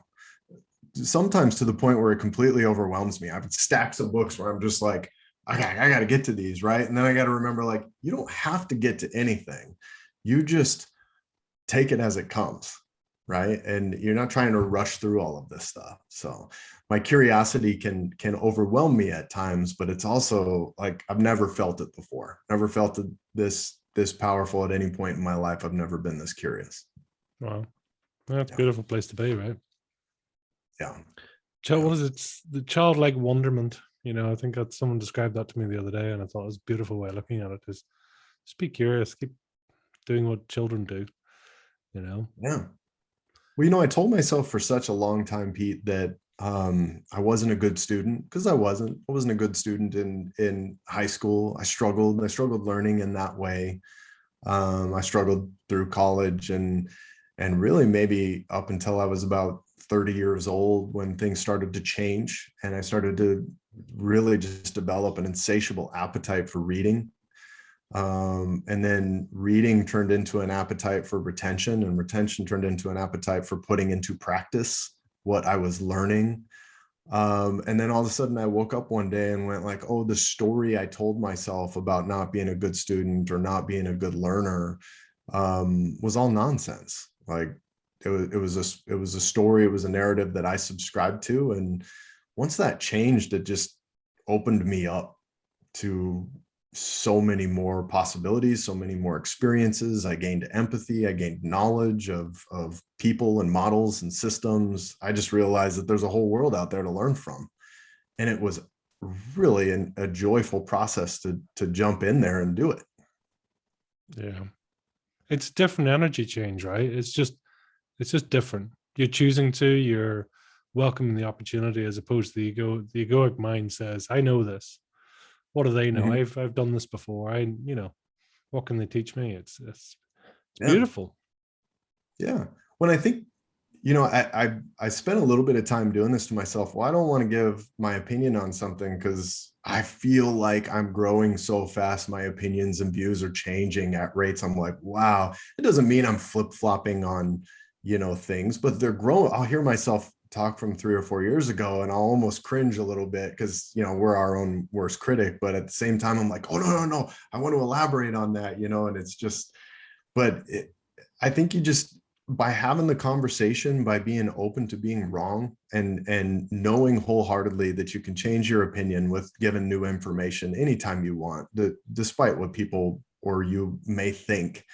Speaker 1: Sometimes to the point where it completely overwhelms me. I have stacks of books where I'm just like, okay, I got to get to these, right? And then I got to remember, like, you don't have to get to anything. You just take it as it comes, right? And you're not trying to rush through all of this stuff. So my curiosity can overwhelm me at times, but it's also like I've never felt it before. Never felt it this powerful at any point in my life. I've never been this curious.
Speaker 2: Wow, that's a
Speaker 1: Yeah.
Speaker 2: beautiful place to be, right?
Speaker 1: Yeah.
Speaker 2: What is it? The childlike wonderment. I think that someone described that to me the other day, and I thought it was a beautiful way of looking at it. Is just be curious, keep doing what children do.
Speaker 1: Yeah. Well, I told myself for such a long time, Pete, that I wasn't a good student because I wasn't. I wasn't a good student in high school. I struggled. I struggled learning in that way. I struggled through college and really maybe up until I was about 30 years old when things started to change and I started to really just develop an insatiable appetite for reading. And then reading turned into an appetite for retention, and retention turned into an appetite for putting into practice what I was learning. And then all of a sudden I woke up one day and went like, oh, the story I told myself about not being a good student or not being a good learner was all nonsense. Like it was a story, it was a narrative that I subscribed to. And once that changed, it just opened me up to so many more possibilities, so many more experiences. I gained empathy, I gained knowledge of people and models and systems. I just realized that there's a whole world out there to learn from. And it was really a joyful process to jump in there and do it.
Speaker 2: Yeah, it's different energy change, right? It's just different. You're choosing to. You're welcoming the opportunity as opposed to the ego. The egoic mind says, "I know this. What do they know?
Speaker 1: Mm-hmm.
Speaker 2: I've done this before. What can they teach me?" It's
Speaker 1: Yeah.
Speaker 2: beautiful.
Speaker 1: Yeah. When I think, I spent a little bit of time doing this to myself. Well, I don't want to give my opinion on something because I feel like I'm growing so fast. My opinions and views are changing at rates. I'm like, wow. It doesn't mean I'm flip-flopping on, things, but they're growing. I'll hear myself talk from 3 or 4 years ago and I'll almost cringe a little bit because, we're our own worst critic. But at the same time, I'm like, oh, no, no, no. I want to elaborate on that, and it's just, but I think you just, by having the conversation, by being open to being wrong and knowing wholeheartedly that you can change your opinion with given new information anytime you want, despite what people or you may think,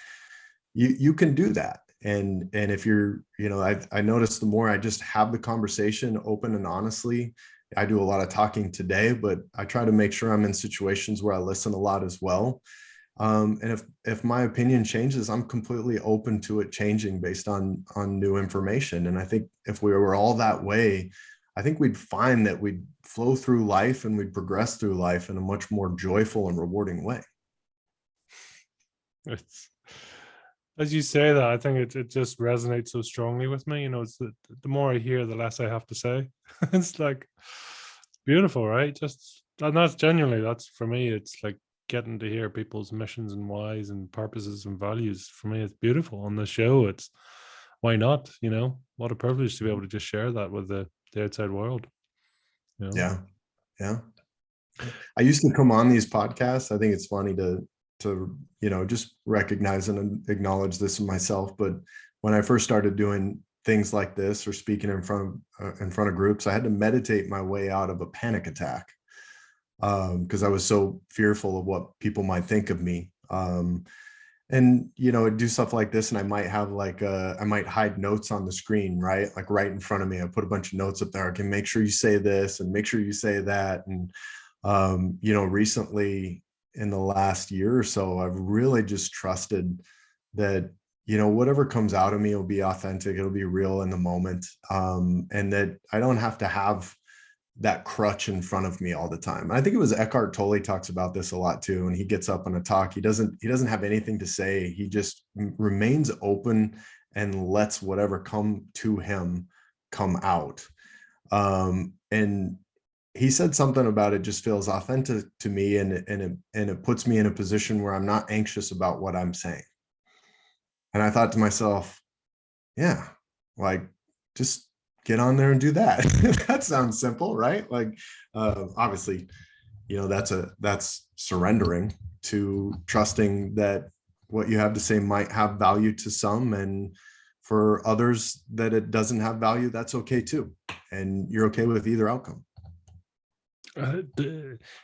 Speaker 1: you can do that. And if you're, I notice the more I just have the conversation open and honestly, I do a lot of talking today, but I try to make sure I'm in situations where I listen a lot as well. And if my opinion changes, I'm completely open to it changing based on new information. And I think if we were all that way, I think we'd find that we'd flow through life and we'd progress through life in a much more joyful and rewarding way.
Speaker 2: It's, as you say that, I think it just resonates so strongly with me. It's the more I hear, the less I have to say. It's like beautiful, right? And that's genuinely, that's for me, it's like getting to hear people's missions and whys and purposes and values. For me, it's beautiful. On the show, it's why not? What a privilege to be able to just share that with the outside world.
Speaker 1: Yeah. I used to come on these podcasts. I think it's funny to just recognize and acknowledge this in myself. But when I first started doing things like this or speaking in front of groups, I had to meditate my way out of a panic attack because I was so fearful of what people might think of me. And do stuff like this, and I might have I might hide notes on the screen, right? Like right in front of me. I put a bunch of notes up there. I can make sure you say this and make sure you say that. And recently in the last year or so, I've really just trusted that whatever comes out of me will be authentic. It'll be real in the moment, and that I don't have to have that crutch in front of me all the time. I think it was Eckhart Tolle talks about this a lot too. And he gets up on a talk, he doesn't have anything to say. He just remains open and lets whatever come to him come out. And he said something about it just feels authentic to me, and it puts me in a position where I'm not anxious about what I'm saying. And I thought to myself, yeah, like just get on there and do that. That sounds simple, right? Like, obviously, that's surrendering to trusting that what you have to say might have value to some, and for others that it doesn't have value, that's okay too. And you're okay with either outcome.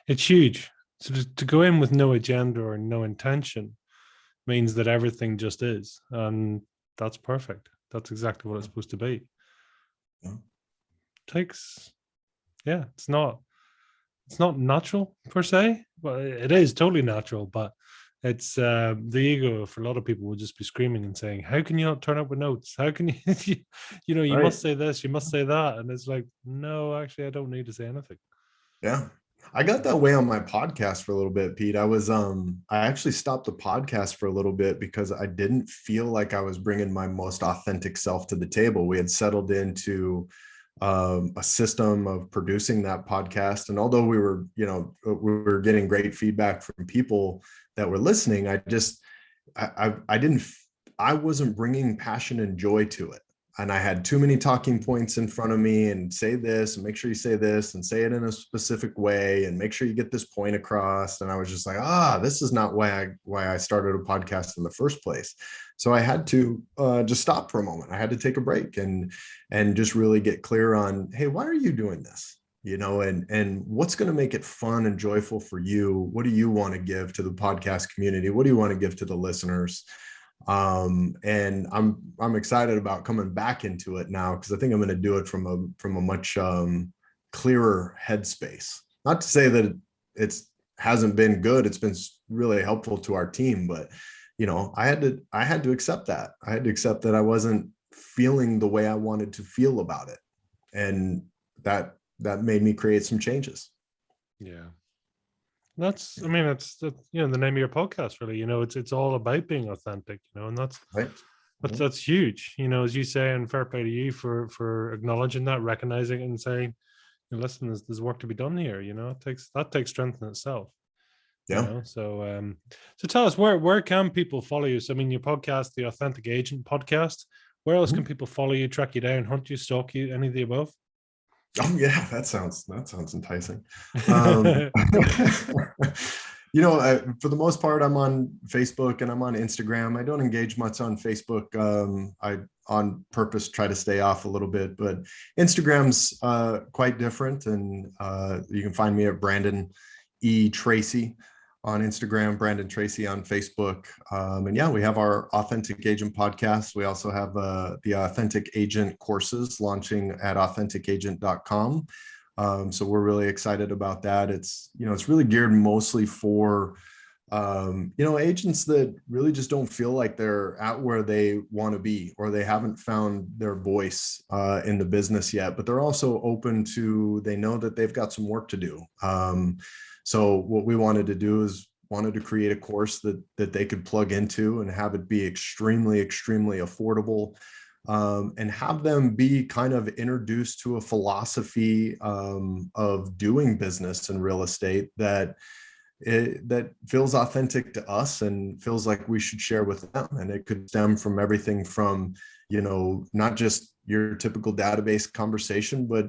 Speaker 2: It's huge. So to go in with no agenda or no intention means that everything just is, and that's perfect. That's exactly what it's supposed to be. It's not natural per se, but it is totally natural. But it's the ego for a lot of people will just be screaming and saying, how can you not turn up with notes? How can you you
Speaker 1: Right.
Speaker 2: must say this, you must say that. And it's like, no, actually I don't need to say anything.
Speaker 1: Yeah. I got that way on my podcast for a little bit, Pete. I actually stopped the podcast for a little bit because I didn't feel like I was bringing my most authentic self to the table. We had settled into a system of producing that podcast. And although we were getting great feedback from people that were listening, I wasn't bringing passion and joy to it. And I had too many talking points in front of me, and say this and make sure you say this and say it in a specific way and make sure you get this point across. And I was just like, this is not why I started a podcast in the first place. So I had to just stop for a moment. I had to take a break and just really get clear on, hey, why are you doing this? And what's going to make it fun and joyful for you? What do you want to give to the podcast community? What do you want to give to the listeners? And I'm excited about coming back into it now, because I think I'm going to do it from a much clearer headspace. Not to say that it hasn't been good. It's been really helpful to our team, but I had to accept that. I had to accept that I wasn't feeling the way I wanted to feel about it, and that made me create some changes.
Speaker 2: Yeah. That's the name of your podcast, really. It's all about being authentic, and that's
Speaker 1: right.
Speaker 2: That's huge. As you say, and fair play to you for acknowledging that, recognizing it, and saying, listen, there's work to be done here. That takes strength in itself.
Speaker 1: Yeah.
Speaker 2: So tell us, where can people follow you? So your podcast, the Authentic Agent podcast, where else can people follow you, track you down, hunt you, stalk you, any of the above?
Speaker 1: Oh yeah, that sounds enticing. For the most part, I'm on Facebook and I'm on Instagram. I don't engage much on Facebook. I on purpose try to stay off a little bit, but Instagram's quite different. And you can find me at Brandon E. Tracy on Instagram, Brandon Tracy on Facebook. And yeah, we have our Authentic Agent podcast. We also have the Authentic Agent courses launching at authenticagent.com. So we're really excited about that. It's really geared mostly for Agents that really just don't feel like they're at where they want to be, or they haven't found their voice in the business yet, but they're also open to, they know that they've got some work to do. So what we wanted to do is wanted to create a course that they could plug into and have it be extremely, extremely affordable, and have them be kind of introduced to a philosophy of doing business in real estate that feels authentic to us and feels like we should share with them. And it could stem from everything from, not just your typical database conversation, but,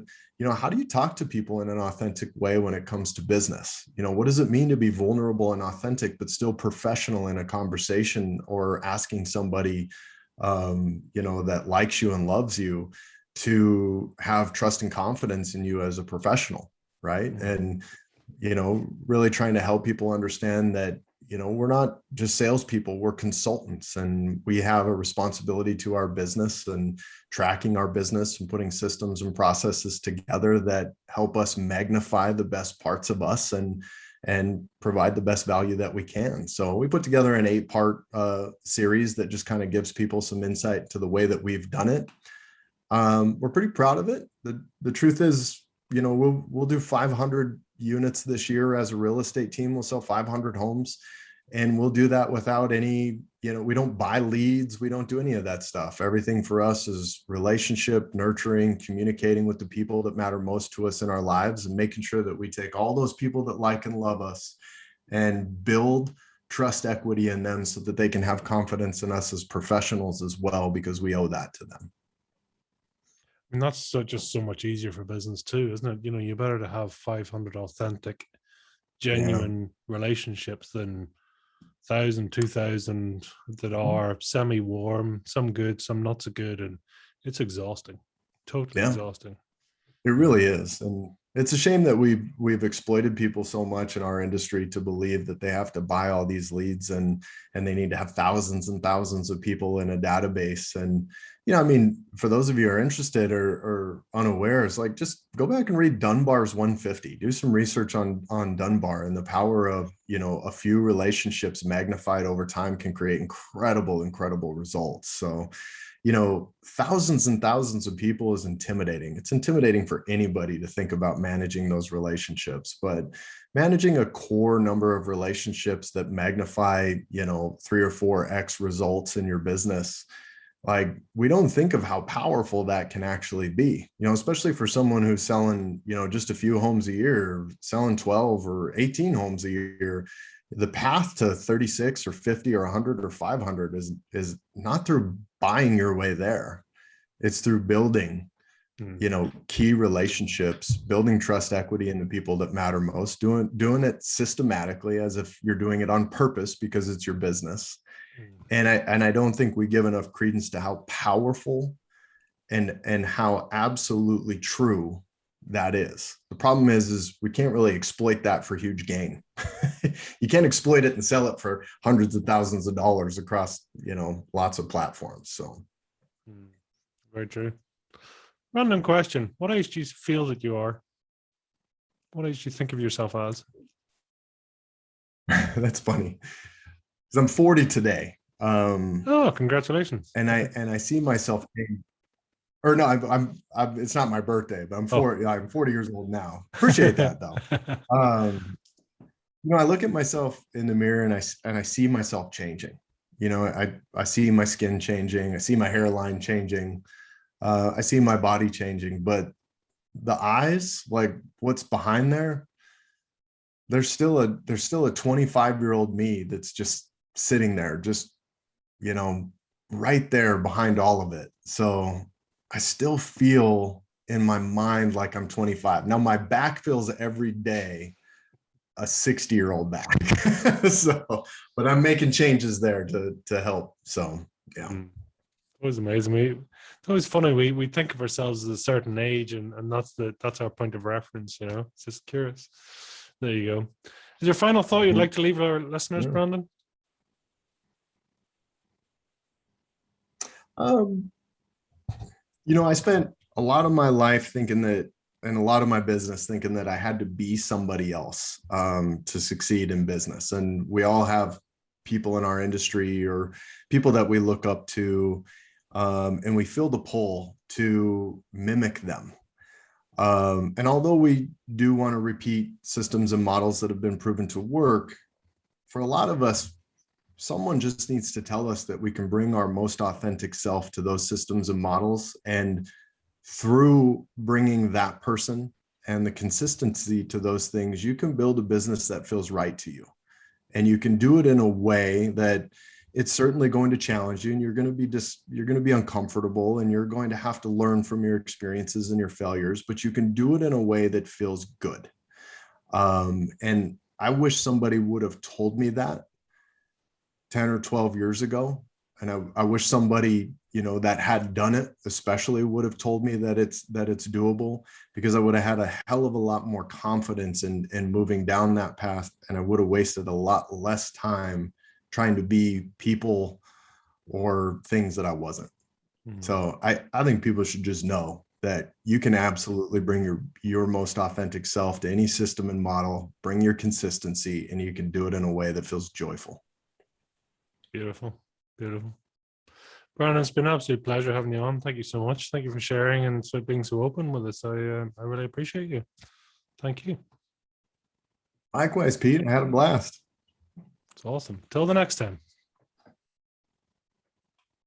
Speaker 1: how do you talk to people in an authentic way when it comes to business? What does it mean to be vulnerable and authentic, but still professional in a conversation, or asking somebody, that likes you and loves you, to have trust and confidence in you as a professional, right? And really trying to help people understand that, we're not just salespeople, we're consultants, and we have a responsibility to our business and tracking our business and putting systems and processes together that help us magnify the best parts of us and provide the best value that we can. So we put together an 8-part series that just kind of gives people some insight to the way that we've done it. We're pretty proud of it. The truth is, we'll do 500 units this year as a real estate team. We'll sell 500 homes, and we'll do that without any, we don't buy leads. We don't do any of that stuff. Everything for us is relationship, nurturing, communicating with the people that matter most to us in our lives, and making sure that we take all those people that like and love us and build trust equity in them so that they can have confidence in us as professionals as well, because we owe that to them.
Speaker 2: And that's just so much easier for business too, isn't it? You're better to have 500 authentic, genuine relationships than 1,000, 2,000 that are semi-warm, some good, some not so good, and it's exhausting, totally exhausting.
Speaker 1: It really is. And it's a shame that we've exploited people so much in our industry to believe that they have to buy all these leads and they need to have thousands and thousands of people in a database. And, for those of you who are interested or unaware, it's like, just go back and read Dunbar's 150, do some research on Dunbar, and the power of, a few relationships magnified over time can create incredible, incredible results. So, thousands and thousands of people is intimidating. It's intimidating for anybody to think about managing those relationships, but managing a core number of relationships that magnify, 3 or 4x results in your business, like, we don't think of how powerful that can actually be, especially for someone who's selling, just a few homes a year, selling 12 or 18 homes a year. The path to 36 or 50 or 100 or 500 is not through buying your way there. It's through building, key relationships, building trust equity in the people that matter most, doing it systematically, as if you're doing it on purpose because it's your business. And I don't think we give enough credence to how powerful and how absolutely true that is. The problem is we can't really exploit that for huge gain. You can't exploit it and sell it for hundreds of thousands of dollars across, lots of platforms. So
Speaker 2: very true. Random question. What age do you feel that you are? What age do you think of yourself as?
Speaker 1: That's funny, because I'm 40 today.
Speaker 2: Oh, congratulations.
Speaker 1: And I see myself being, or no, I'm it's not my birthday, but I'm 40. I'm 40 years old now. Appreciate that though. I look at myself in the mirror and I see myself changing. I see my skin changing. I see my hairline changing. I see my body changing, but the eyes, like what's behind there, there's still a 25-year-old me that's just sitting there, just, right there behind all of it. So I still feel in my mind like I'm 25. Now my back feels every day a 60-year-old back. But I'm making changes there to help. So yeah.
Speaker 2: It was amazing. It's always funny. We think of ourselves as a certain age, and that's our point of reference. It's just curious. There you go. Is there a final thought you'd like to leave our listeners, Brandon?
Speaker 1: I spent a lot of my life thinking that in a lot of my business thinking that I had to be somebody else to succeed in business. And we all have people in our industry or people that we look up to, and we feel the pull to mimic them. And although we do want to repeat systems and models that have been proven to work, for a lot of us, someone just needs to tell us that we can bring our most authentic self to those systems and models. And through bringing that person and the consistency to those things, you can build a business that feels right to you. And you can do it in a way that it's certainly going to challenge you, and you're going to be uncomfortable, and you're going to have to learn from your experiences and your failures, but you can do it in a way that feels good. And I wish somebody would have told me that 10 or 12 years ago. And I wish somebody, that had done it, especially, would have told me that it's doable, because I would have had a hell of a lot more confidence in moving down that path. And I would have wasted a lot less time trying to be people or things that I wasn't. Mm-hmm. So I think people should just know that you can absolutely bring your most authentic self to any system and model, bring your consistency, and you can do it in a way that feels joyful.
Speaker 2: Beautiful. Beautiful. Brandon, it's been an absolute pleasure having you on. Thank you so much. Thank you for sharing and being so open with us. I really appreciate you. Thank you.
Speaker 1: Likewise, Pete. I had a blast.
Speaker 2: It's awesome. Till the next time.